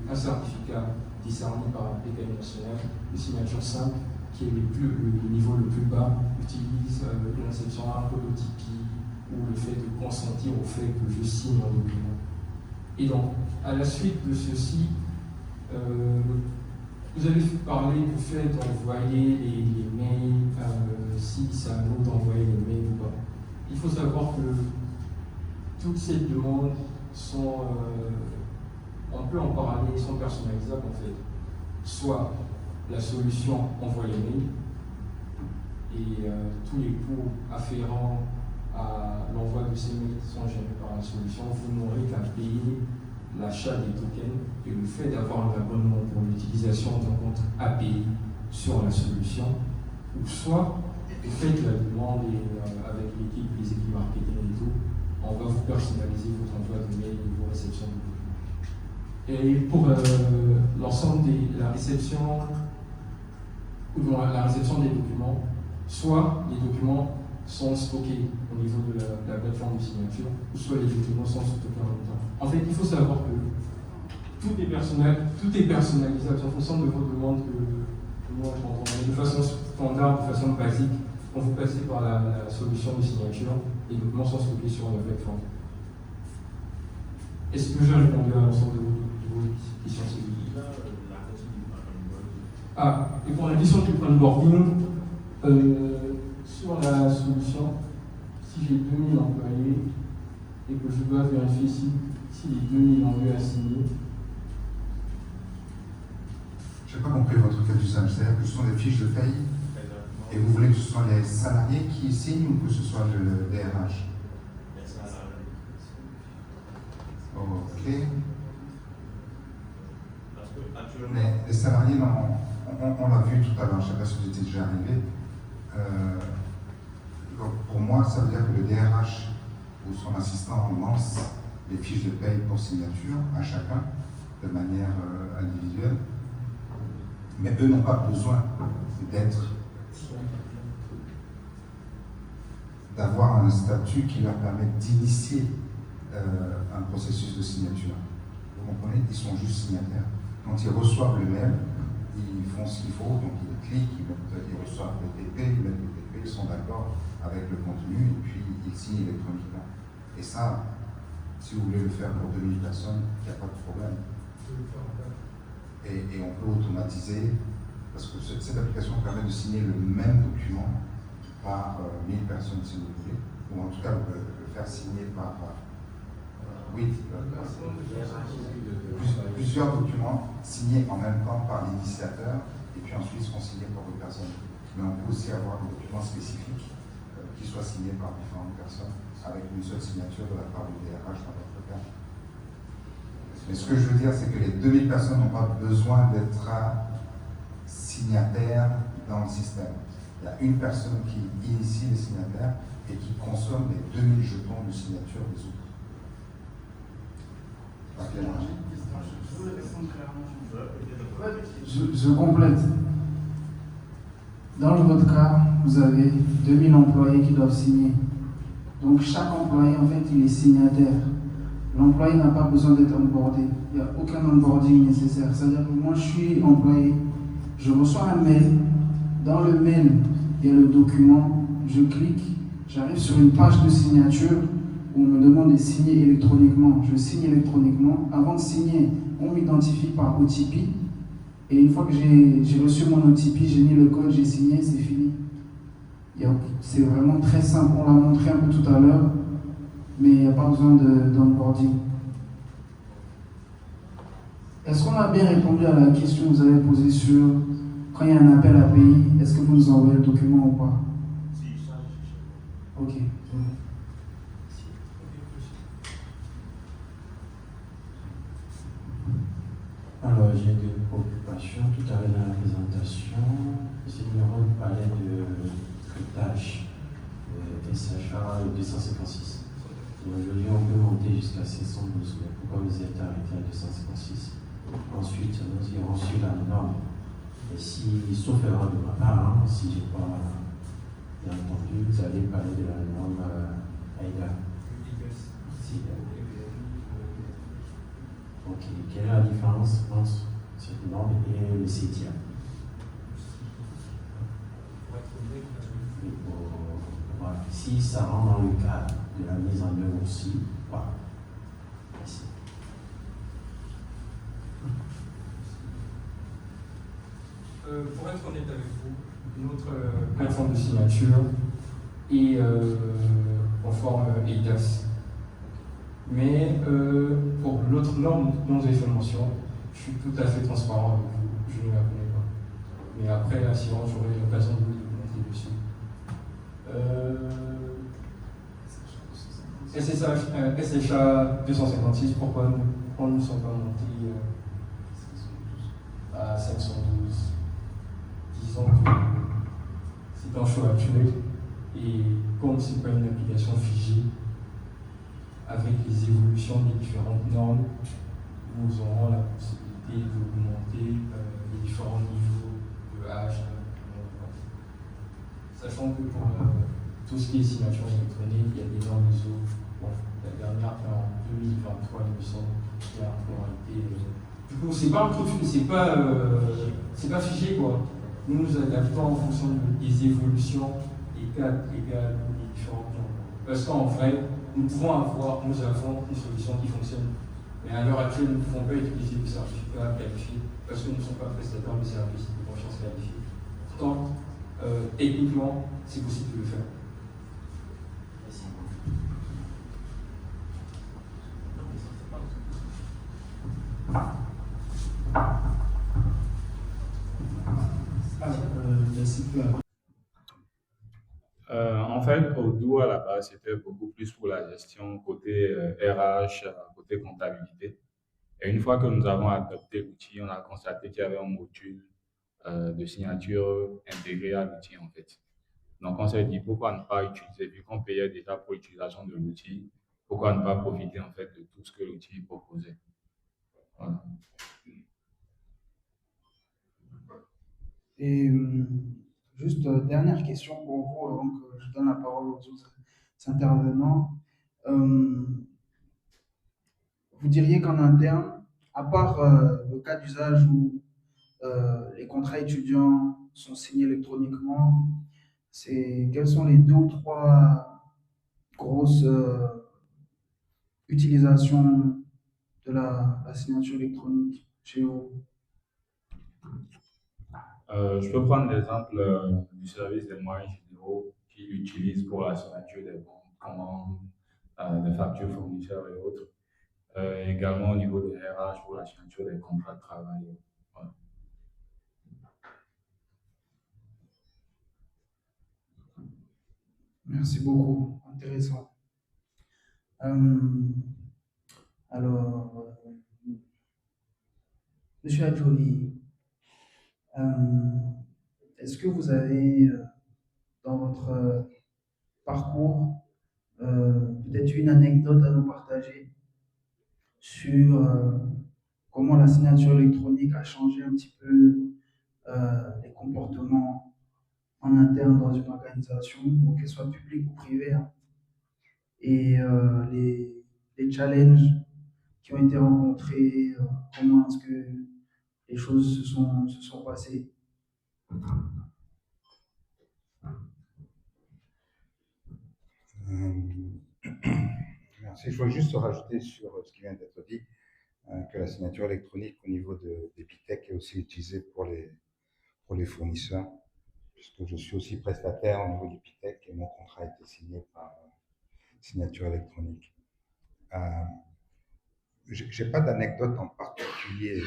un certificat décerné par la PKI nationale. Une signature simple, qui est le niveau le plus bas, utilise une réception un peu de Tipeee ou le fait de consentir au fait que je signe un document. Et donc, à la suite de ceci, vous avez parlé du fait d'envoyer les mails, si c'est à nous d'envoyer les mails ou pas. Il faut savoir que toutes ces demandes sont, on peut en parler, sont personnalisables en fait. Soit la solution envoie les mails et tous les coûts afférents à l'envoi de ces mails sont gérés par la solution. Vous n'aurez qu'à payer l'achat des tokens et le fait d'avoir un abonnement pour l'utilisation d'un compte API sur la solution, ou soit vous faites la demande avec l'équipe, les équipes marketing et tout, on va vous personnaliser votre envoi de mail et vos réceptions de documents. Et pour l'ensemble de la réception des documents, soit les documents sont stockés au niveau de la plateforme de signature, ou soit les documents sont stockés en même temps. En fait, il faut savoir que tout est personnalisable en fonction de vos demandes de façon standard, de façon basique. Quand vous passez par la solution de signature, les documents sont stockés sur la plateforme. Est-ce que j'ai répondu à l'ensemble de vos questions? Et pour la question du onboarding, sur la solution, si j'ai 2000 employés et que je dois vérifier si les 2000 ont eu à signer. Je n'ai pas compris votre cas d'usage, c'est-à-dire que ce sont des fiches de paye et vous voulez que ce soit les salariés qui signent ou que ce soit le DRH? Ok. Mais les salariés, on l'a vu tout à l'heure, je ne sais pas si vous étiez déjà arrivé. Donc pour moi, ça veut dire que le DRH ou son assistant lance les fiches de paye pour signature à chacun de manière individuelle. Mais eux n'ont pas besoin d'avoir un statut qui leur permet d'initier un processus de signature. Vous comprenez? Ils sont juste signataires. Quand ils reçoivent le mail, ils font ce qu'il faut, donc ils cliquent, ils reçoivent le TP, ils mettent le TP, ils sont d'accord avec le contenu, et puis ils signent électroniquement. Et ça, si vous voulez le faire pour 2000 personnes, il n'y a pas de problème. Et on peut automatiser, parce que cette application permet de signer le même document par 1000 personnes si vous voulez, ou en tout cas le faire signer par plusieurs documents signés en même temps par l'initiateur et puis ensuite seront signés par d'autres personnes. Mais on peut aussi avoir des documents spécifiques qui soient signés par différentes personnes avec une seule signature de la part du DRH dans votre cas. Mais ce que je veux dire, c'est que les 2000 personnes n'ont pas besoin d'être signataires dans le système. Il y a une personne qui initie les signataires et qui consomme les 2000 jetons de signature des autres. Je complète. Dans votre cas, vous avez 2000 employés qui doivent signer. Donc chaque employé, en fait, il est signataire. L'employé n'a pas besoin d'être onboardé. Il n'y a aucun onboarding nécessaire. C'est-à-dire que moi, je suis employé. Je reçois un mail. Dans le mail, il y a le document. Je clique. J'arrive sur une page de signature où on me demande de signer électroniquement. Je signe électroniquement. Avant de signer, on m'identifie par OTP. Et une fois que j'ai reçu mon OTP, j'ai mis le code, j'ai signé, c'est fini. C'est vraiment très simple. On l'a montré un peu tout à l'heure, mais il n'y a pas besoin d'onboarding. Est-ce qu'on a bien répondu à la question que vous avez posée sur quand il y a un appel à pays, est-ce que vous nous envoyez le document ou pas? Ok. Alors, j'ai deux préoccupations. Tout à l'heure dans la présentation, M. Numéro parlait de cryptage SHA 256. Aujourd'hui, on peut monter jusqu'à 712, mais pourquoi vous êtes arrêté à 256? Ensuite, nous irons sur la norme. Et si, sauf erreur de ma part, si je n'ai pas bien entendu, vous allez parler de la norme AIDA. Ok, quelle est la différence entre cette norme et le CETIA? Si ça rentre dans le cadre de la mise en œuvre aussi, voilà. Merci. Pour être honnête avec vous, notre plateforme de signature est conforme EIDAS. Mais pour l'autre norme dont vous avez fait mention, je suis tout à fait transparent avec vous, je ne la connais pas. Mais après l'assurance, j'aurai l'occasion de vous monter dessus. SHA 256, pourquoi nous ne sommes pas montés à 512? Disons que c'est un choix actuel et comme ce n'est pas une application figée, avec les évolutions des différentes normes, nous aurons la possibilité d'augmenter les différents niveaux de âge. Sachant que pour tout ce qui est signature électronique, il y a des normes ISO. Bon, la dernière en 2023, il me semble, qui a encore été. Du coup, c'est pas un truc, c'est pas figé quoi. Nous nous adaptons en fonction des évolutions des cadres légaux des différentes normes. Parce qu'en vrai, nous avons une solution qui fonctionne. Mais à l'heure actuelle, nous ne pouvons pas utiliser des certificats qualifiés parce que nous ne sommes pas prestataires de services de confiance qualifiés. Pourtant, techniquement, c'est possible de le faire. En fait, Odoo, à la base, c'était beaucoup plus pour la gestion côté RH, côté comptabilité. Et une fois que nous avons adopté l'outil, on a constaté qu'il y avait un module de signature intégré à l'outil, en fait. Donc, on s'est dit, pourquoi ne pas utiliser, vu qu'on payait déjà pour l'utilisation de l'outil, pourquoi ne pas profiter en fait de tout ce que l'outil proposait. Voilà. Et juste dernière question pour vous avant que je donne la parole aux autres intervenants. Vous diriez qu'en interne, à part le cas d'usage où les contrats étudiants sont signés électroniquement, quelles sont les deux ou trois grosses utilisations de la signature électronique chez vous? Je peux prendre l'exemple du service des moyens généraux qui l'utilisent pour la signature des bons de commande, des factures fournisseurs et autres. Également au niveau des RH pour la signature des contrats de travail. Voilà. Merci beaucoup, intéressant. Euh, alors, Monsieur Adjoli, est-ce que vous avez dans votre parcours peut-être une anecdote à nous partager sur comment la signature électronique a changé un petit peu les comportements en interne dans une organisation, qu'elle soit publique ou privée, hein, et les challenges qui ont été rencontrés, comment est-ce que les choses se sont passées? Merci. Je veux juste rajouter sur ce qui vient d'être dit, que la signature électronique au niveau d'Epitech est aussi utilisée pour les fournisseurs, puisque je suis aussi prestataire au niveau d'Epitech et mon contrat a été signé par signature électronique. Je n'ai pas d'anecdote en particulier.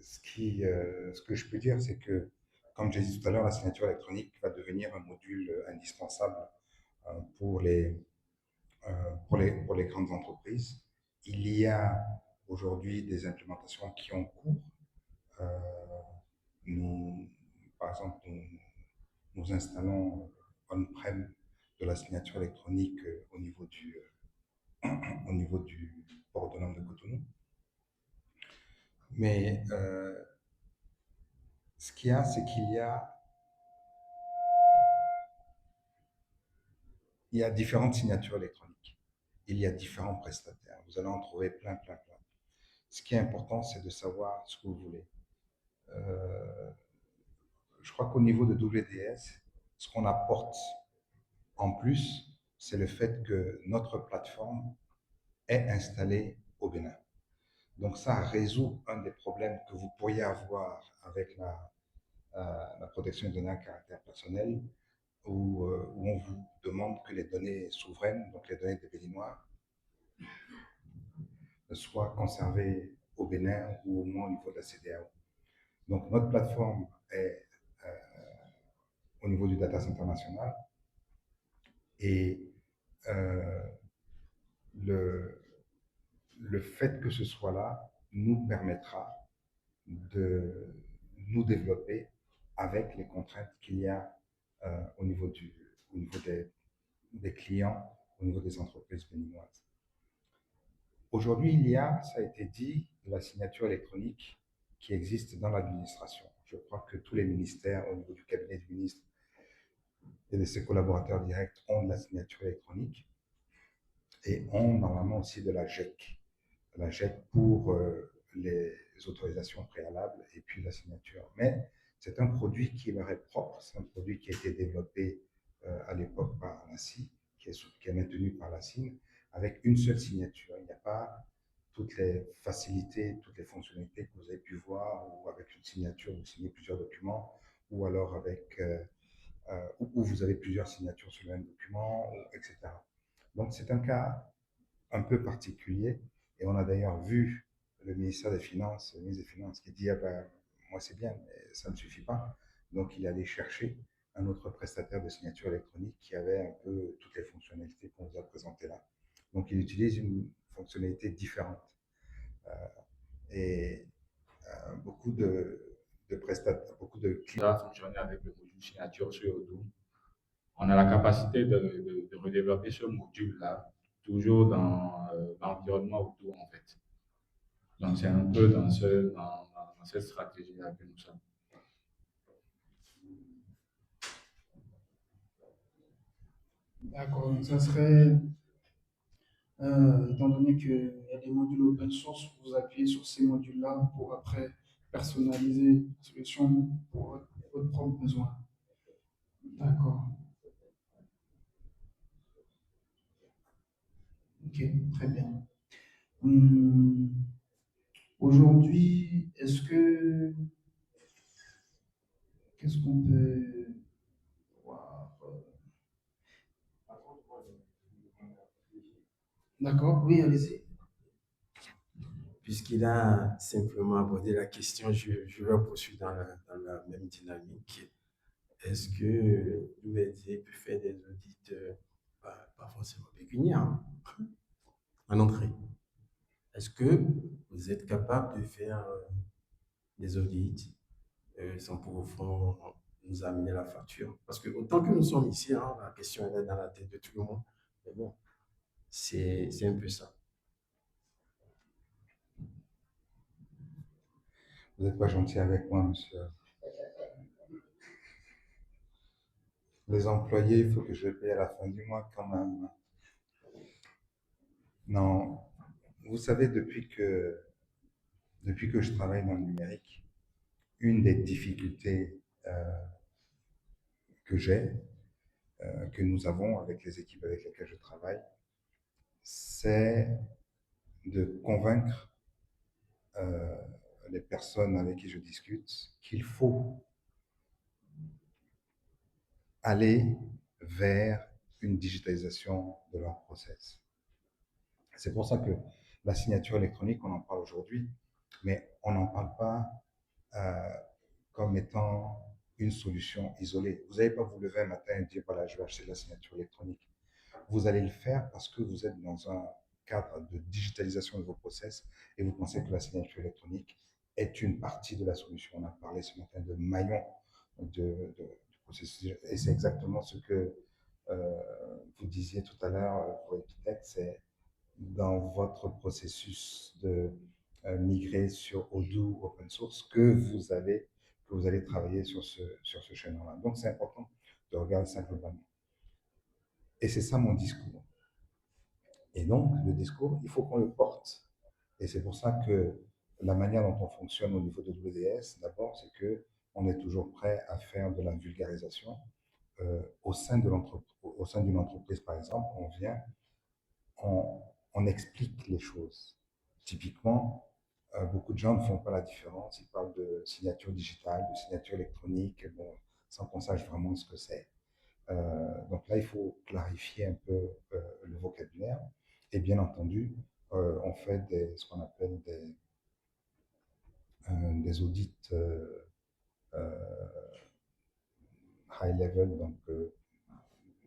Ce que je peux dire, c'est que, comme j'ai dit tout à l'heure, la signature électronique va devenir un module indispensable pour pour les grandes entreprises. Il y a aujourd'hui des implémentations qui ont cours. Euh, Par exemple, nous installons on-prem de la signature électronique au niveau du port autonome de Cotonou. Mais ce qu'il y a, c'est il y a différentes signatures électroniques. Il y a différents prestataires. Vous allez en trouver plein, plein, plein. Ce qui est important, c'est de savoir ce que vous voulez. Je crois qu'au niveau de WDS, ce qu'on apporte en plus, c'est le fait que notre plateforme est installée au Bénin. Donc ça résout un des problèmes que vous pourriez avoir avec la protection des données à caractère personnel, où on vous demande que les données souveraines, donc les données des Béninois, soient conservées au Bénin ou au moins au niveau de la CEDEAO. Donc notre plateforme est au niveau du data center national et le fait que ce soit là nous permettra de nous développer avec les contraintes qu'il y a au niveau des clients, au niveau des entreprises béninoises. Aujourd'hui, il y a, ça a été dit, de la signature électronique qui existe dans l'administration. Je crois que tous les ministères, au niveau du cabinet du ministre et de ses collaborateurs directs, ont de la signature électronique et ont normalement aussi de la GEC. La GEC pour les autorisations préalables et puis la signature. Mais c'est un produit qui leur est propre, c'est un produit qui a été développé à l'époque par la CI, qui est maintenu par la CIN, avec une seule signature. Il n'y a pas toutes les facilités, toutes les fonctionnalités que vous avez pu voir, ou avec une signature, vous signez plusieurs documents, ou alors avec où vous avez plusieurs signatures sur le même document, etc. Donc c'est un cas un peu particulier, et on a d'ailleurs vu le ministère des Finances, le ministre des Finances qui dit ah ben, moi c'est bien, mais ça ne suffit pas. Donc il allait chercher un autre prestataire de signature électronique qui avait un peu toutes les fonctionnalités qu'on vous a présentées là. Donc il utilise une fonctionnalité différente. Et beaucoup de prestataires, beaucoup de clients. Ça fonctionner avec le module signature sur Odoo. On a la capacité de redévelopper ce module-là toujours dans l'environnement autour, en fait. Donc, c'est un peu dans cette stratégie-là que nous sommes. D'accord, donc ça serait, étant donné qu'il y a des modules open source, vous appuyez sur ces modules-là pour après personnaliser la solution pour votre propre besoin. D'accord, ok, très bien. Hum, Aujourd'hui, qu'est-ce qu'on peut voir? D'accord, oui, allez-y. Puisqu'il a simplement abordé la question, je vais poursuivre dans la même dynamique. Est-ce que l'USD peut faire des audits, pas forcément pécuniaires, hein, en entrée? Est-ce que vous êtes capable de faire des audits sans pour autant nous amener la facture? Parce que autant que nous sommes ici, hein, la question elle est dans la tête de tout le monde. Mais bon, c'est un peu ça. Vous n'êtes pas gentil avec moi, monsieur. Les employés, il faut que je les paye à la fin du mois quand même. Non, vous savez, depuis que je travaille dans le numérique, une des difficultés que j'ai, que nous avons avec les équipes avec lesquelles je travaille, c'est de convaincre les personnes avec qui je discute qu'il faut aller vers une digitalisation de leur process. C'est pour ça que la signature électronique, on en parle aujourd'hui, mais on n'en parle pas comme étant une solution isolée. Vous n'allez pas vous lever un matin et dire, voilà, je vais acheter de la signature électronique. Vous allez le faire parce que vous êtes dans un cadre de digitalisation de vos process et vous pensez que la signature électronique est une partie de la solution. On a parlé ce matin de maillon du processus et c'est exactement ce que vous disiez tout à l'heure pour Epitech, c'est dans votre processus de migrer sur Odoo open source que vous allez travailler sur ce chaînon-là. Donc c'est important de regarder ça globalement. Et c'est ça mon discours. Et donc, le discours, il faut qu'on le porte. Et c'est pour ça que la manière dont on fonctionne au niveau de WDS, d'abord, c'est que on est toujours prêt à faire de la vulgarisation au sein d'une entreprise, par exemple. On vient, on explique les choses. Typiquement, beaucoup de gens ne font pas la différence. Ils parlent de signature digitale, de signature électronique, bon, sans qu'on sache vraiment ce que c'est. Donc là, il faut clarifier un peu le vocabulaire. Et bien entendu, on fait ce qu'on appelle des audits high level, donc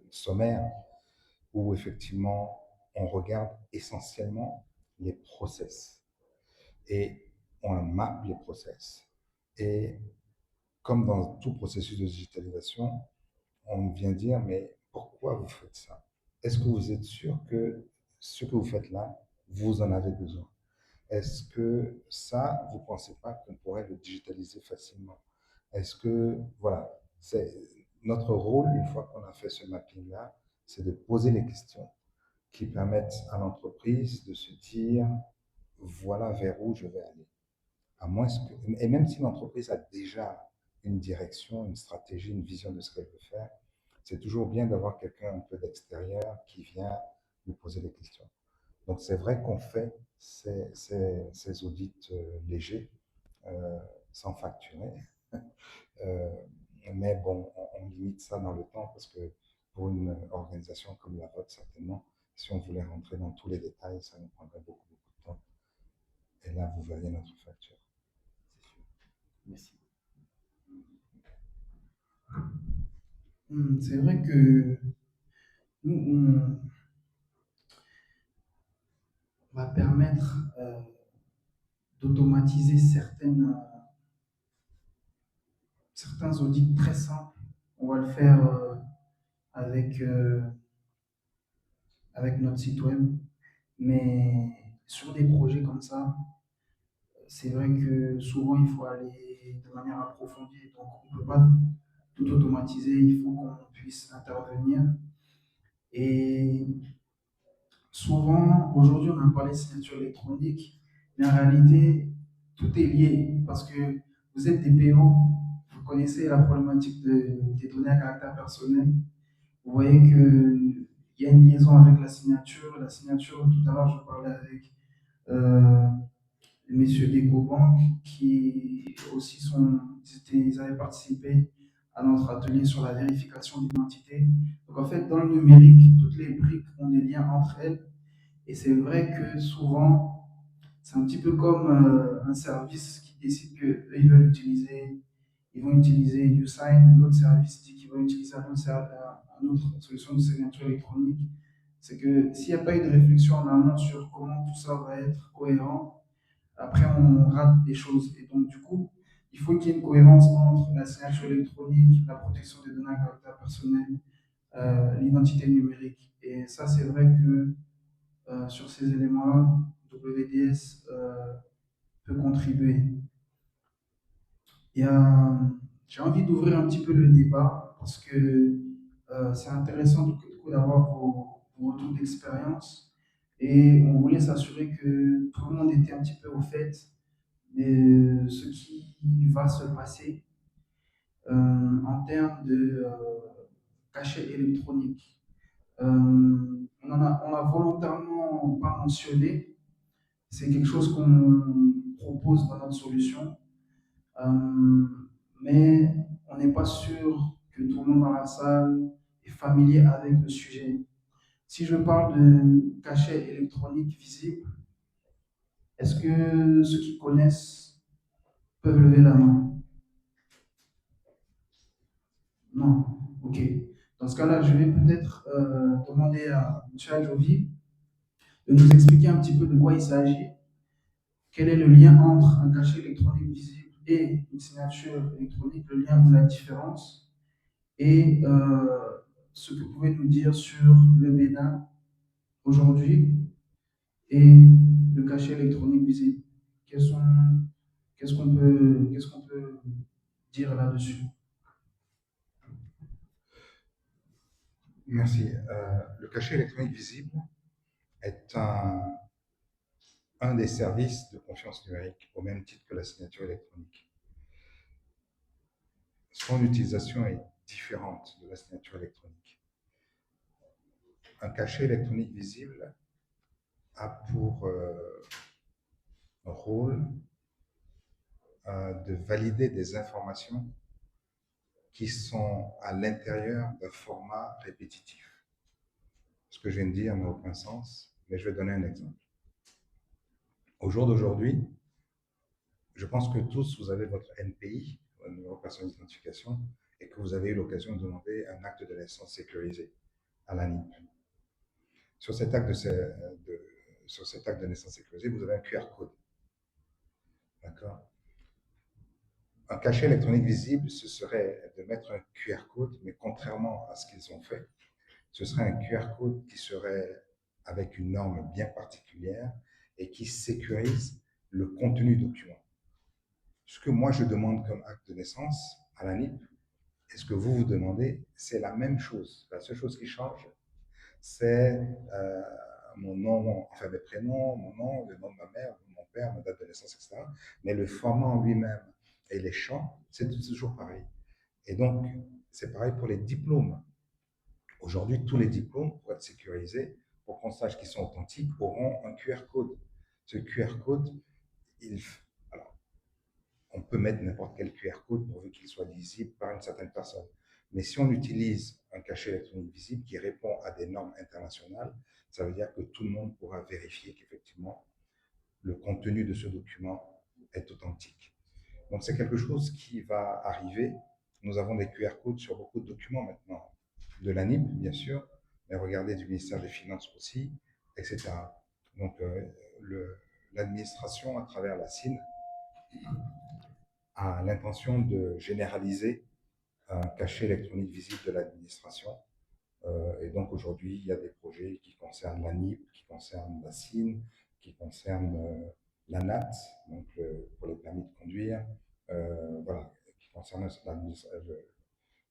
sommaires, où effectivement, on regarde essentiellement les process et on mappe les process. Et comme dans tout processus de digitalisation, on vient dire, mais pourquoi vous faites ça? Est-ce que vous êtes sûr que ce que vous faites là, vous en avez besoin? Est-ce que ça, vous ne pensez pas qu'on pourrait le digitaliser facilement? Est-ce que, voilà, c'est notre rôle, une fois qu'on a fait ce mapping-là, c'est de poser les questions qui permettent à l'entreprise de se dire, voilà vers où je vais aller. À moins et même si l'entreprise a déjà une direction, une stratégie, une vision de ce qu'elle veut faire, c'est toujours bien d'avoir quelqu'un un peu d'extérieur qui vient lui poser des questions. Donc c'est vrai qu'on fait ces audits légers, sans facturer, euh, mais bon, on limite ça dans le temps parce que pour une organisation comme la vôtre, certainement, si on voulait rentrer dans tous les détails, ça nous prendrait beaucoup, beaucoup de temps. Et là, vous verriez notre facture. C'est sûr. Merci. C'est vrai que nous, on va permettre d'automatiser certains audits très simples. On va le faire avec avec notre site web. Mais sur des projets comme ça, c'est vrai que souvent il faut aller de manière approfondie. Donc on ne peut pas tout automatiser, il faut qu'on puisse intervenir. Et souvent, aujourd'hui, on a parlé de signature électronique, mais en réalité, tout est lié parce que vous êtes des PO, vous connaissez la problématique des données à caractère personnel. Vous voyez qu'il y a une liaison avec la signature. La signature, tout à l'heure, je parlais avec euh, les messieurs d'EcoBank qui aussi ils avaient participé à notre atelier sur la vérification d'identité. Donc en fait, dans le numérique, toutes les briques ont des liens entre elles. Et c'est vrai que souvent, c'est un petit peu comme un service qui décide qu'ils veulent utiliser, ils vont utiliser YouSign, l'autre service dit qu'ils vont utiliser une autre solution de signature électronique. C'est que s'il n'y a pas eu de réflexion en amont sur comment tout ça va être cohérent, après on rate des choses. Et donc du coup, il faut qu'il y ait une cohérence entre la signature électronique, la protection des données à caractère personnel, l'identité numérique. Et ça, c'est vrai que sur ces éléments-là, WDS peut contribuer. Et, j'ai envie d'ouvrir un petit peu le débat parce que c'est intéressant du coup, d'avoir vos retours d'expérience et on voulait s'assurer que tout le monde était un petit peu au fait de ce qui va se passer en termes de cachet électronique. On a volontairement pas mentionné, c'est quelque chose qu'on propose dans notre solution. Euh, mais on n'est pas sûr que tout le monde dans la salle est familier avec le sujet. Si je parle de cachet électronique visible, est-ce que ceux qui connaissent peuvent lever la main? Non. Ok. Dans ce cas-là, je vais peut-être demander à M. Adjovi de nous expliquer un petit peu de quoi il s'agit, quel est le lien entre un cachet électronique visible et une signature électronique, le lien ou la différence. Et ce que vous pouvez nous dire sur le Bénin aujourd'hui et le cachet électronique visible. Qu'est-ce qu'on peut dire là-dessus? Merci. Le cachet électronique visible est un des services de confiance numérique, au même titre que la signature électronique. Son utilisation est différente de la signature électronique. Un cachet électronique visible a pour rôle de valider des informations qui sont à l'intérieur d'un format répétitif. Ce que je viens de dire n'a aucun sens, mais je vais donner un exemple. Au jour d'aujourd'hui, je pense que tous, vous avez votre NPI, votre numéro personnel d'identification, et que vous avez eu l'occasion de demander un acte de naissance sécurisé à l'ANIP. Sur cet acte de naissance sécurisé, vous avez un QR code. D'accord? Un cachet électronique visible, ce serait de mettre un QR code, mais contrairement à ce qu'ils ont fait, ce serait un QR code qui serait avec une norme bien particulière et qui sécurise le contenu du document. Ce que moi je demande comme acte de naissance à l'ANIP, et ce que vous demandez, c'est la même chose. La seule chose qui change, c'est mon nom, enfin mes prénoms, mon nom, le nom de ma mère, de mon père, ma date de naissance, etc. Mais le format en lui-même et les champs, c'est toujours pareil. Et donc, c'est pareil pour les diplômes. Aujourd'hui, tous les diplômes, pour être sécurisés, pour qu'on sache qu'ils sont authentiques, auront un QR code. Ce QR code, alors, on peut mettre n'importe quel QR code pourvu qu'il soit lisible par une certaine personne. Mais si on utilise un cachet électronique visible qui répond à des normes internationales, ça veut dire que tout le monde pourra vérifier qu'effectivement, le contenu de ce document est authentique. Donc, c'est quelque chose qui va arriver. Nous avons des QR codes sur beaucoup de documents maintenant, de l'ANIP, bien sûr, mais regardez du ministère des Finances aussi, etc. Donc, l'administration, à travers la CIN, a l'intention de généraliser un cachet électronique visible de l'administration Et donc aujourd'hui, il y a des projets qui concernent l'ANIP, qui concernent la CIN, qui concernent la NAT, donc pour les permis de conduire, voilà, qui concernent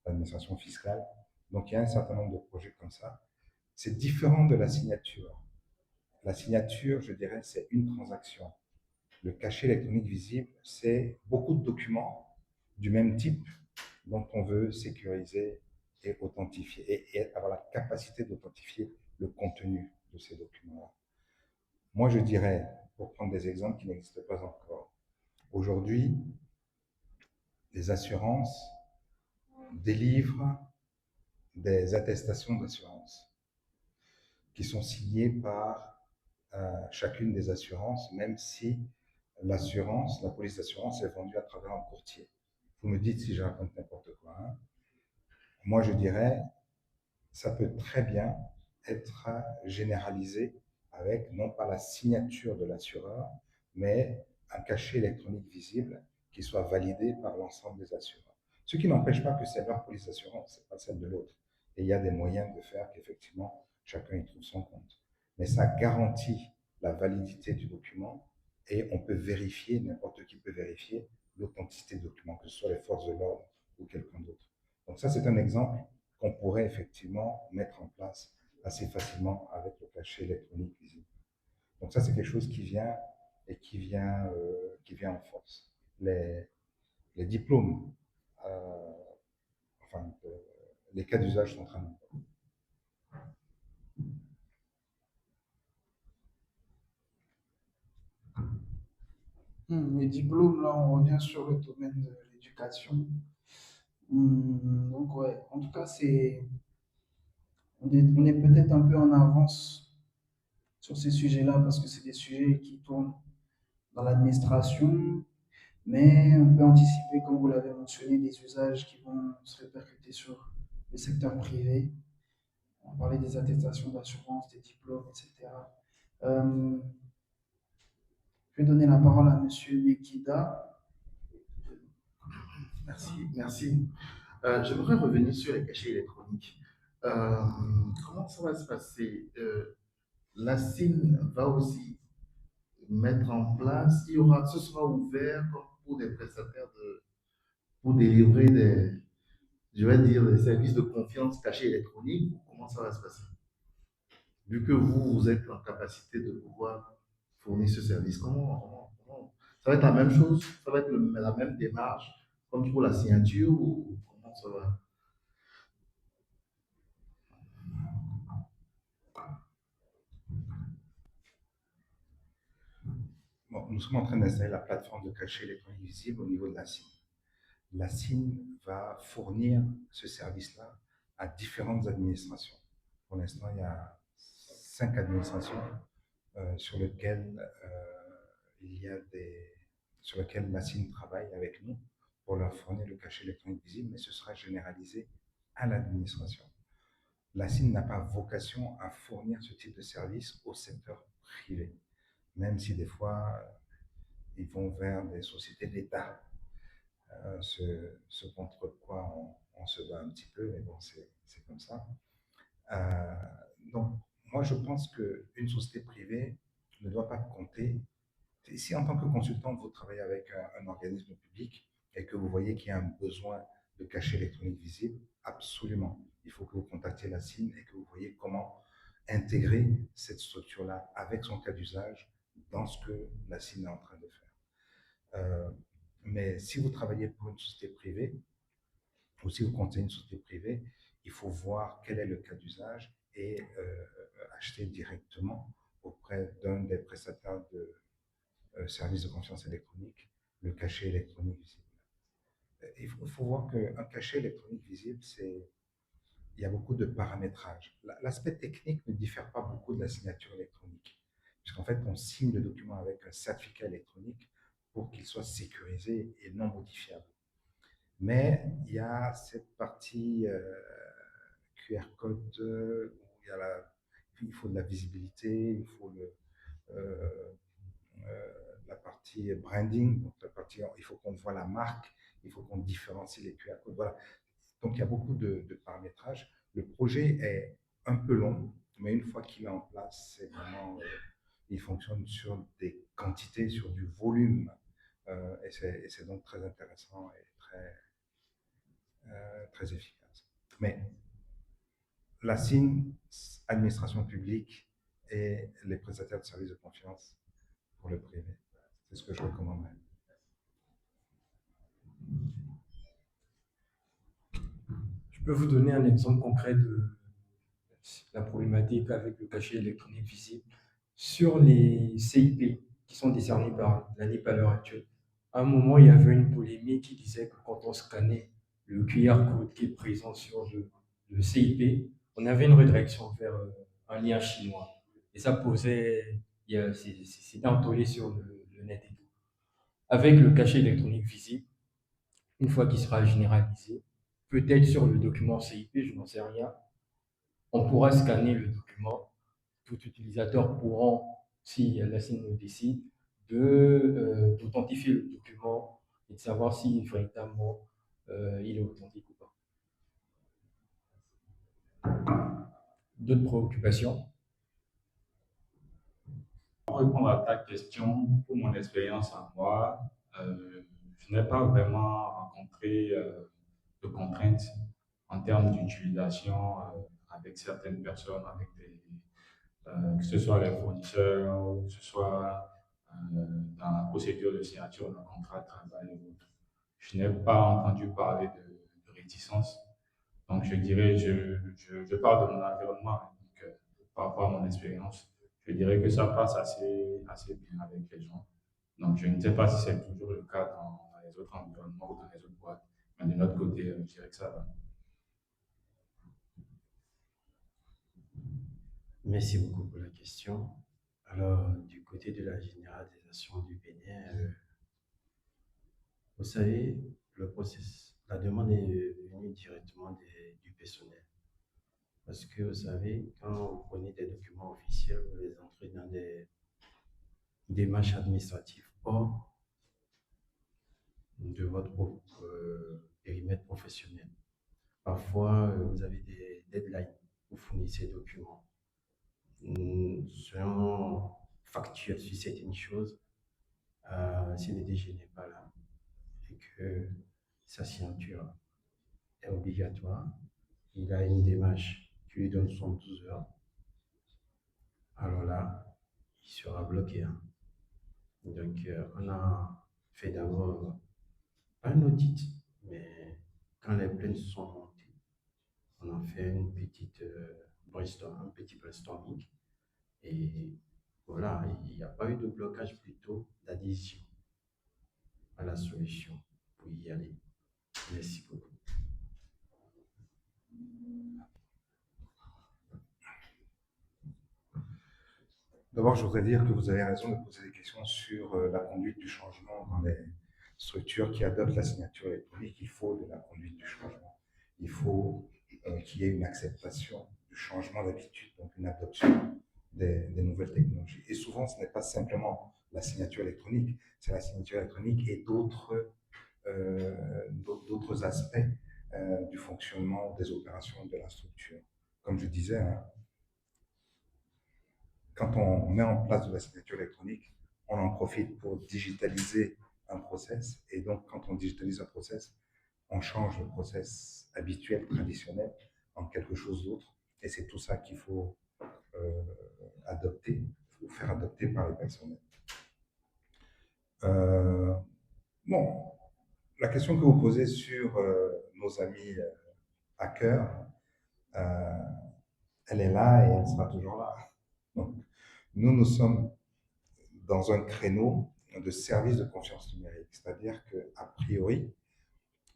l'administration fiscale. Donc il y a un certain nombre de projets comme ça. C'est différent de la signature. La signature, je dirais, c'est une transaction. Le cachet électronique visible, c'est beaucoup de documents du même type dont on veut sécuriser et authentifier et avoir la capacité d'authentifier le contenu de ces documents-là. Moi, je dirais, pour prendre des exemples qui n'existent pas encore, aujourd'hui, les assurances délivrent des attestations d'assurance qui sont signées par chacune des assurances, même si l'assurance, la police d'assurance est vendue à travers un courtier. Vous me dites si je raconte n'importe quoi. Hein. Moi, je dirais, ça peut très bien être généralisé avec non pas la signature de l'assureur, mais un cachet électronique visible qui soit validé par l'ensemble des assureurs. Ce qui n'empêche pas que c'est leur police d'assurance, c'est pas celle de l'autre. Et il y a des moyens de faire qu'effectivement chacun y trouve son compte. Mais ça garantit la validité du document et on peut vérifier, n'importe qui peut vérifier l'authenticité du document, que ce soit les forces de l'ordre ou quelqu'un d'autre. Donc ça, c'est un exemple qu'on pourrait effectivement mettre en place assez facilement avec le cachet électronique visible. Donc ça, c'est quelque chose qui vient et qui vient en force. Les diplômes, enfin, les cas d'usage sont en train de... Les diplômes, là, on revient sur le domaine de l'éducation. Donc, ouais, en tout cas, on est peut-être un peu en avance sur ces sujets-là parce que c'est des sujets qui tournent dans l'administration, mais on peut anticiper, comme vous l'avez mentionné, des usages qui vont se répercuter sur le secteur privé. On parlait des attestations d'assurance, des diplômes, etc. Euh, je vais donner la parole à Monsieur Nekida. Merci. J'aimerais revenir sur les cachets électroniques. Euh, Comment ça va se passer? La CIN va aussi mettre en place, ce sera ouvert pour des prestataires pour délivrer je vais dire, des services de confiance cachés électroniques. Comment ça va se passer? Vu que vous êtes en capacité de pouvoir fournir ce service, ça va être la même chose? Ça va être la même démarche comme pour la signature ou comment ça va? Bon, nous sommes en train d'installer la plateforme de cachet électronique visible au niveau de la CIN. La CIN va fournir ce service-là à différentes administrations. Pour l'instant, il y a 5 administrations sur lesquelles sur lesquelles la CIN travaille avec nous pour leur fournir le cachet électronique visible, mais ce sera généralisé à l'administration. La CIN n'a pas vocation à fournir ce type de service au secteur privé, même si des fois ils vont vers des sociétés d'État, ce contre quoi on se bat un petit peu, mais bon, c'est comme ça. Euh, donc, moi, je pense qu'une société privée ne doit pas compter. Si en tant que consultant, vous travaillez avec un organisme public et que vous voyez qu'il y a un besoin de cachet électronique visible, absolument, il faut que vous contactiez la CIN et que vous voyez comment intégrer cette structure-là avec son cas d'usage dans ce que la CIN est en train de faire. Mais si vous travaillez pour une société privée, ou si vous comptez une société privée, il faut voir quel est le cas d'usage et acheter directement auprès d'un des prestataires de services de confiance électronique le cachet électronique visible. Il faut voir qu'un cachet électronique visible, il y a beaucoup de paramétrage. L'aspect technique ne diffère pas beaucoup de la signature électronique, puisqu'en fait, on signe le document avec un certificat électronique pour qu'il soit sécurisé et non modifiable. Mais il y a cette partie QR code où il faut de la visibilité, il faut la partie branding, donc il faut qu'on voit la marque, il faut qu'on différencie les QR codes. Voilà. Donc il y a beaucoup de paramétrages. Le projet est un peu long, mais une fois qu'il est en place, c'est vraiment, il fonctionne sur des quantités, sur du volume, et c'est donc très intéressant et très efficace. Mais la SIN, administration publique, et les prestataires de services de confiance pour le privé. C'est ce que je recommanderais. Je peux vous donner un exemple concret de la problématique avec le cachet électronique visible sur les CIP qui sont décernés par l'ANIP à l'heure actuelle. À un moment, il y avait une polémique qui disait que quand on scannait le QR code qui est présent sur le CIP, on avait une redirection vers un lien chinois. Et ça posait, c'était entouré sur le net et tout. Avec le cachet électronique visible, une fois qu'il sera généralisé, peut-être sur le document CIP, je n'en sais rien, on pourra scanner le document. Tout utilisateur pourra, si la SIN le décide, d'authentifier le document et de savoir si véritablement il est authentique ou pas. D'autres préoccupations? Pour répondre à ta question, pour mon expérience à moi, je n'ai pas vraiment rencontré de contraintes en termes d'utilisation avec certaines personnes, que ce soit les fournisseurs, ou que ce soit dans la procédure de signature d'un contrat de travail ou autre. Je n'ai pas entendu parler de réticence. Donc, je dirais, je parle de mon environnement, hein, donc, par rapport à mon expérience, je dirais que ça passe assez bien avec les gens. Donc, je ne sais pas si c'est toujours le cas dans les autres environnements ou dans les autres boîtes, mais de notre côté, je dirais que ça va. Merci beaucoup pour la question. Alors, du côté de la généralisation du Bénin, vous savez, la demande est venue directement du personnel. Parce que vous savez, quand vous prenez des documents officiels, vous les entrez dans des démarches administratives hors de votre périmètre professionnel. Parfois, vous avez des deadlines pour fournir ces documents. Soyons factuels sur certaines choses. Si le DG n'est pas là et que sa signature est obligatoire, il a une démarche qui lui donne 72 heures, alors là, il sera bloqué. Donc, on a fait d'abord un audit, mais quand les plaintes sont montées, on a fait un petit brainstorming. Et voilà, il n'y a pas eu de blocage, plutôt d'adhésion à la solution pour y aller. Merci beaucoup. D'abord, je voudrais dire que vous avez raison de poser des questions sur la conduite du changement dans les structures qui adoptent la signature électronique. Il faut de la conduite du changement. Il faut qu'il y ait une acceptation du changement d'habitude, donc une adoption des nouvelles technologies. Et souvent, ce n'est pas simplement la signature électronique, c'est la signature électronique et d'autres aspects du fonctionnement des opérations de la structure. Comme je disais, hein, quand on met en place de la signature électronique, on en profite pour digitaliser un process. Et donc, quand on digitalise un process, on change le process habituel, traditionnel, en quelque chose d'autre. Et c'est tout ça qu'il faut adopter, ou faire adopter par les personnels. Bon, la question que vous posez sur nos amis hackers, elle est là et elle sera toujours là. Donc, nous sommes dans un créneau de service de confiance numérique, c'est-à-dire qu'a priori,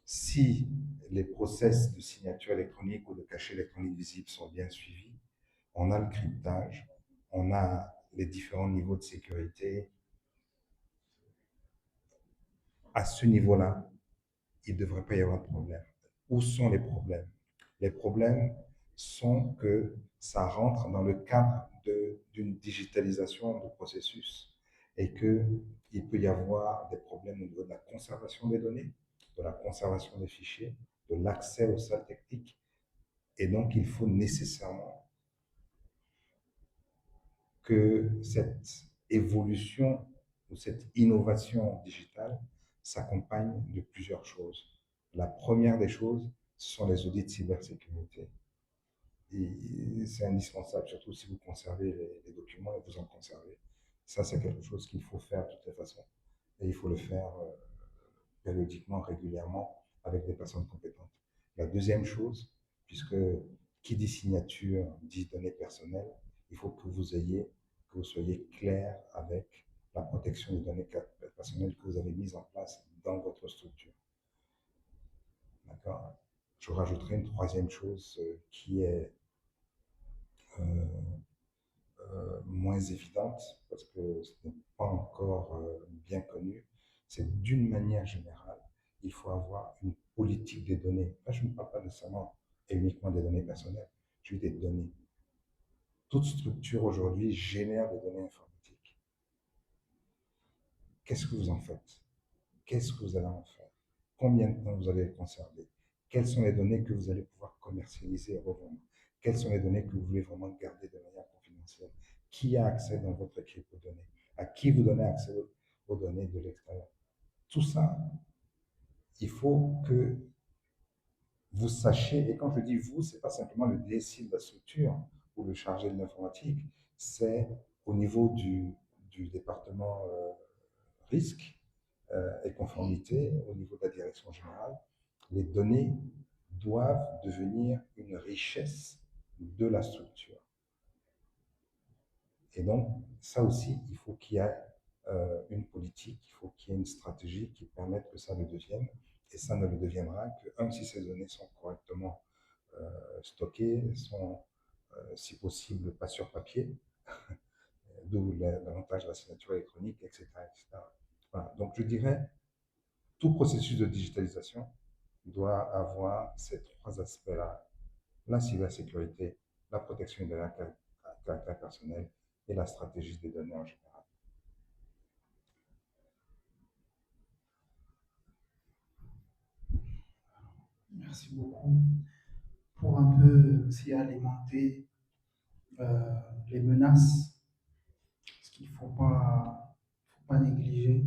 si les process de signature électronique ou de cachet électronique visible sont bien suivis, on a le cryptage, on a les différents niveaux de sécurité. À ce niveau-là, il ne devrait pas y avoir de problème. Où sont les problèmes? Les problèmes sont que ça rentre dans le cadre d'une digitalisation de processus et qu'il peut y avoir des problèmes au niveau de la conservation des données, de la conservation des fichiers, de l'accès aux salles techniques. Et donc, il faut nécessairement que cette évolution ou cette innovation digitale s'accompagne de plusieurs choses. La première des choses, ce sont les audits de cybersécurité. Et c'est indispensable, surtout si vous conservez les documents et vous en conservez. Ça, c'est quelque chose qu'il faut faire de toutes les façons. Et il faut le faire périodiquement, régulièrement, avec des personnes compétentes. La deuxième chose, puisque qui dit signature dit données personnelles, il faut que vous soyez clair avec la protection des données personnelles que vous avez mise en place dans votre structure. D'accord? Je rajouterai une troisième chose qui est moins évidente, parce que ce n'est pas encore bien connu, c'est d'une manière générale, il faut avoir une politique des données. Là, je ne parle pas nécessairement et uniquement des données personnelles, je dis des données. Toute structure aujourd'hui génère des données informatiques. Qu'est-ce que vous en faites? Qu'est-ce que vous allez en faire? Combien de temps vous allez les conserver? Quelles sont les données que vous allez pouvoir commercialiser et revendre? Quelles sont les données que vous voulez vraiment garder de manière confidentielle? Qui a accès dans votre équipe aux données? À qui vous donnez accès aux données de l'extérieur? Tout ça, il faut que vous sachiez, et quand je dis vous, ce n'est pas simplement le DSI de la structure ou le chargé de l'informatique, c'est au niveau du département risque et conformité, au niveau de la direction générale. Les données doivent devenir une richesse de la structure. Et donc, ça aussi, il faut qu'il y ait une politique, il faut qu'il y ait une stratégie qui permette que ça le devienne. Et ça ne le deviendra que, si ces données sont correctement stockées, sont, si possible, pas sur papier, d'où l'avantage de la signature électronique, etc. etc. Voilà. Donc, je dirais, tout processus de digitalisation doit avoir ces trois aspects-là: la cybersécurité, la protection des données à caractère personnel et la stratégie des données en général. Merci beaucoup. Pour un peu aussi alimenter les menaces, ce qu'il ne faut pas négliger.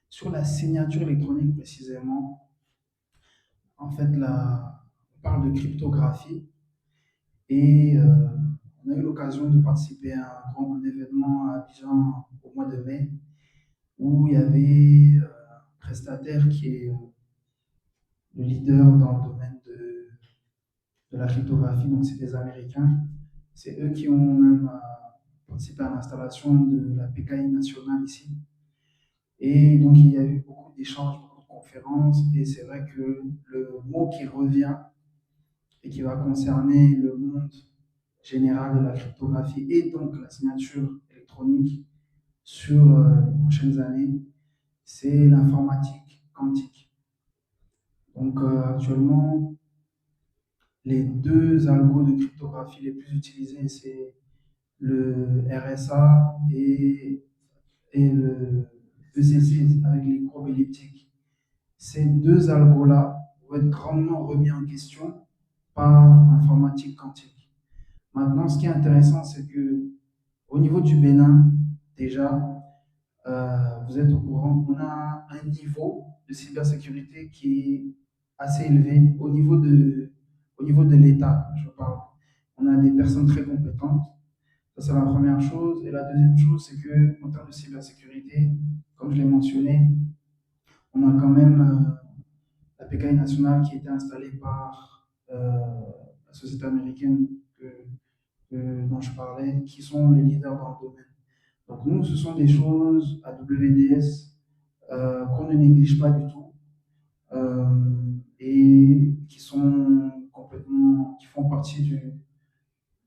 Sur la signature électronique précisément, en fait, là, on parle de cryptographie et on a eu l'occasion de participer à un grand événement à Abidjan au mois de mai où il y avait un prestataire qui est le leader dans le domaine de la cryptographie, donc c'est des Américains. C'est eux qui ont même participé à l'installation de la PKI nationale ici. Et donc il y a eu beaucoup d'échanges, beaucoup de conférences, et c'est vrai que le mot qui revient et qui va concerner le monde général de la cryptographie et donc la signature électronique sur les prochaines années, c'est l'informatique quantique. Donc actuellement, les deux algos de cryptographie les plus utilisés, c'est le RSA et le ECC avec les courbes elliptiques. Ces deux algos-là vont être grandement remis en question par l'informatique quantique. Maintenant, ce qui est intéressant, c'est que au niveau du Bénin, déjà, vous êtes au courant, on a un niveau de cybersécurité qui est assez élevé au niveau de l'État, je parle. On a des personnes très compétentes. Ça, c'est la première chose. Et la deuxième chose, c'est qu'en termes de cybersécurité, comme je l'ai mentionné, on a quand même la PKI nationale qui a été installée par la société américaine dont je parlais, qui sont les leaders dans le domaine. Donc nous, ce sont des choses à WDS qu'on ne néglige pas du tout et qui sont qui font partie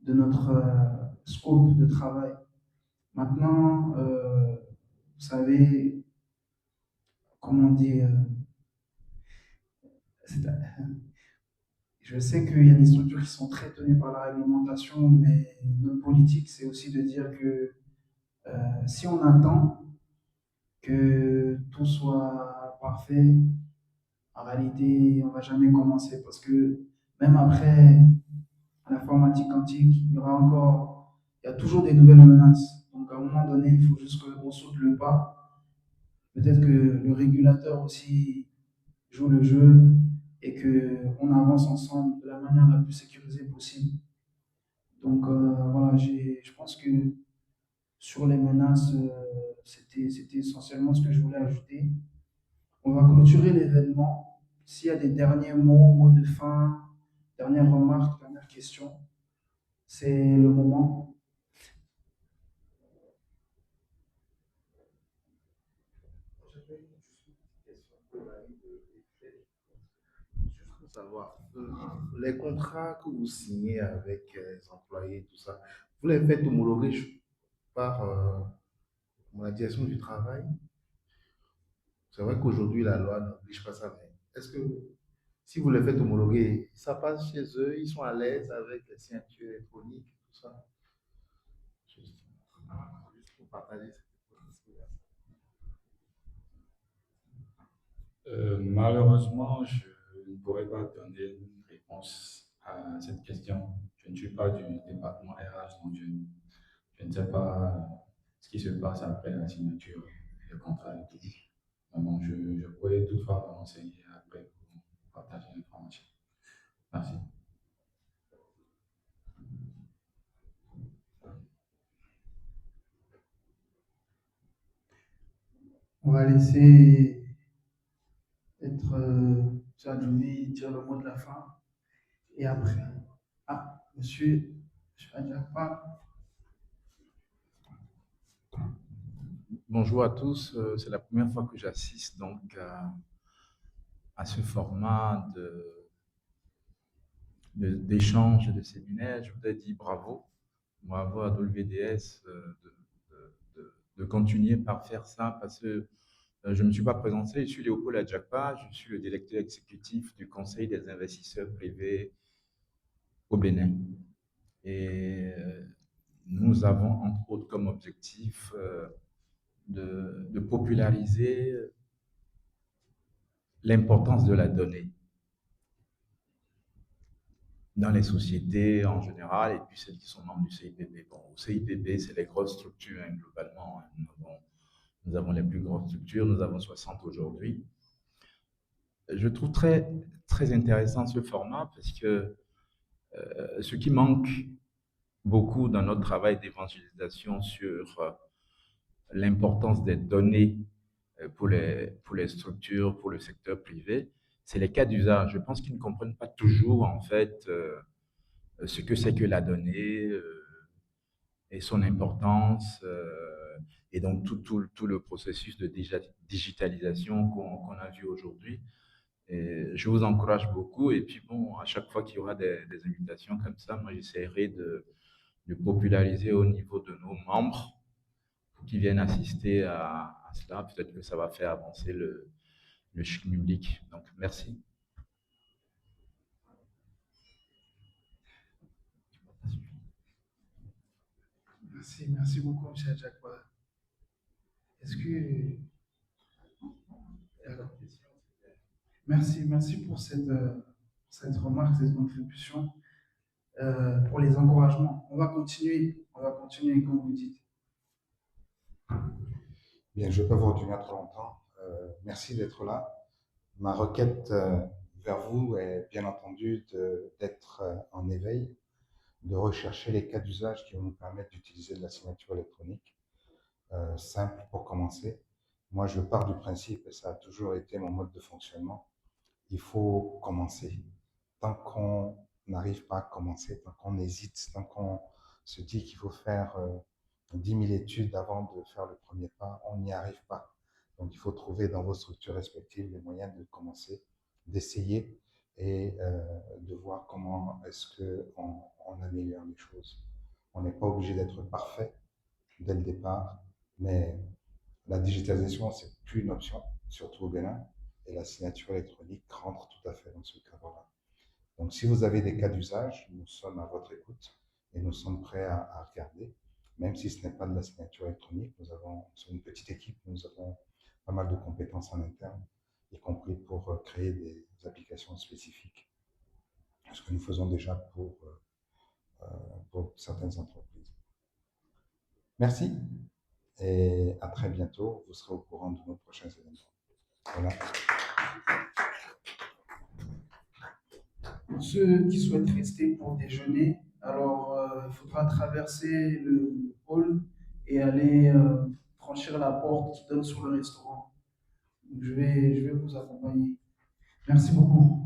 de notre scope de travail. Maintenant, vous savez, comment dire, je sais qu'il y a des structures qui sont très tenues par la réglementation, mais notre politique, c'est aussi de dire que si on attend que tout soit parfait, en réalité, on ne va jamais commencer parce que même après l'informatique quantique, il y a toujours des nouvelles menaces. Donc à un moment donné, il faut juste qu'on saute le pas. Peut-être que le régulateur aussi joue le jeu et qu'on avance ensemble de la manière la plus sécurisée possible. Donc voilà, je pense que sur les menaces, c'était essentiellement ce que je voulais ajouter. On va clôturer l'événement. S'il y a des derniers mots de fin, dernières remarques, dernières questions, c'est le moment. J'avais juste une petite question pour Marie de Eiffel. Juste pour savoir, les contrats que vous signez avec les employés, tout ça, vous les faites homologuer par la direction du travail? C'est vrai qu'aujourd'hui, la loi n'oblige pas ça, mais est-ce que si vous les faites homologuer, ça passe chez eux, ils sont à l'aise avec les signatures électroniques, tout ça? Juste, juste pour partager cette expérience. Malheureusement, je ne pourrais pas donner une réponse à cette question. Je ne suis pas du département RH, donc je ne sais pas ce qui se passe après la signature des contrats et tout. Mais bon, je pourrais toutefois me renseigner après pour partager l'information. Merci. On va laisser être Adjoui dire le mot de la fin. Et après, monsieur Adjapa. Bonjour à tous, c'est la première fois que j'assiste donc à ce format d'échange et de séminaire. Je voudrais dire bravo à WDS de continuer par faire ça parce que je ne me suis pas présenté, je suis Léopold Adjapa, je suis le directeur exécutif du Conseil des investisseurs privés au Bénin. Et nous avons entre autres comme objectif de populariser l'importance de la donnée dans les sociétés en général et puis celles qui sont membres du CIPB. Bon, au CIPB, c'est les grosses structures globalement. Nous avons les plus grosses structures, nous avons 60 aujourd'hui. Je trouve très, très intéressant ce format parce que ce qui manque beaucoup dans notre travail d'évangélisation sur l'importance des données pour les structures, pour le secteur privé, c'est les cas d'usage. Je pense qu'ils ne comprennent pas toujours, en fait, ce que c'est que la donnée et son importance, et donc tout le processus de digitalisation qu'on a vu aujourd'hui. Et je vous encourage beaucoup. Et puis, bon, à chaque fois qu'il y aura des invitations comme ça, moi, j'essaierai de populariser au niveau de nos membres pour qu'ils viennent assister à cela. Peut-être que ça va faire avancer le public. Donc, merci. Merci beaucoup, M. Adjakwa. Est-ce que. Alors, merci pour cette remarque, cette contribution, pour les encouragements. On va continuer comme vous dites. Bien, je ne vais pas vous retenir trop longtemps. Merci d'être là. Ma requête vers vous est bien entendu d'être en éveil, de rechercher les cas d'usage qui vont nous permettre d'utiliser de la signature électronique, simple pour commencer. Moi, je pars du principe, et ça a toujours été mon mode de fonctionnement, il faut commencer. Tant qu'on n'arrive pas à commencer, tant qu'on hésite, tant qu'on se dit qu'il faut faire 10 000 études avant de faire le premier pas, on n'y arrive pas. Donc, il faut trouver dans vos structures respectives les moyens de commencer, d'essayer et de voir comment est-ce qu'on améliore les choses. On n'est pas obligé d'être parfait dès le départ, mais la digitalisation, c'est plus une option, surtout au Bénin, et la signature électronique rentre tout à fait dans ce cadre-là. Donc, si vous avez des cas d'usage, nous sommes à votre écoute et nous sommes prêts à regarder, même si ce n'est pas de la signature électronique. Nous sommes une petite équipe, nous avons pas mal de compétences en interne. y compris pour créer des applications spécifiques, ce que nous faisons déjà pour certaines entreprises. Merci et à très bientôt. Vous serez au courant de nos prochains événements. Voilà. Pour ceux qui souhaitent rester pour déjeuner, alors il faudra traverser le hall et aller franchir la porte qui donne sur le restaurant. Donc, je vais vous accompagner. Merci beaucoup.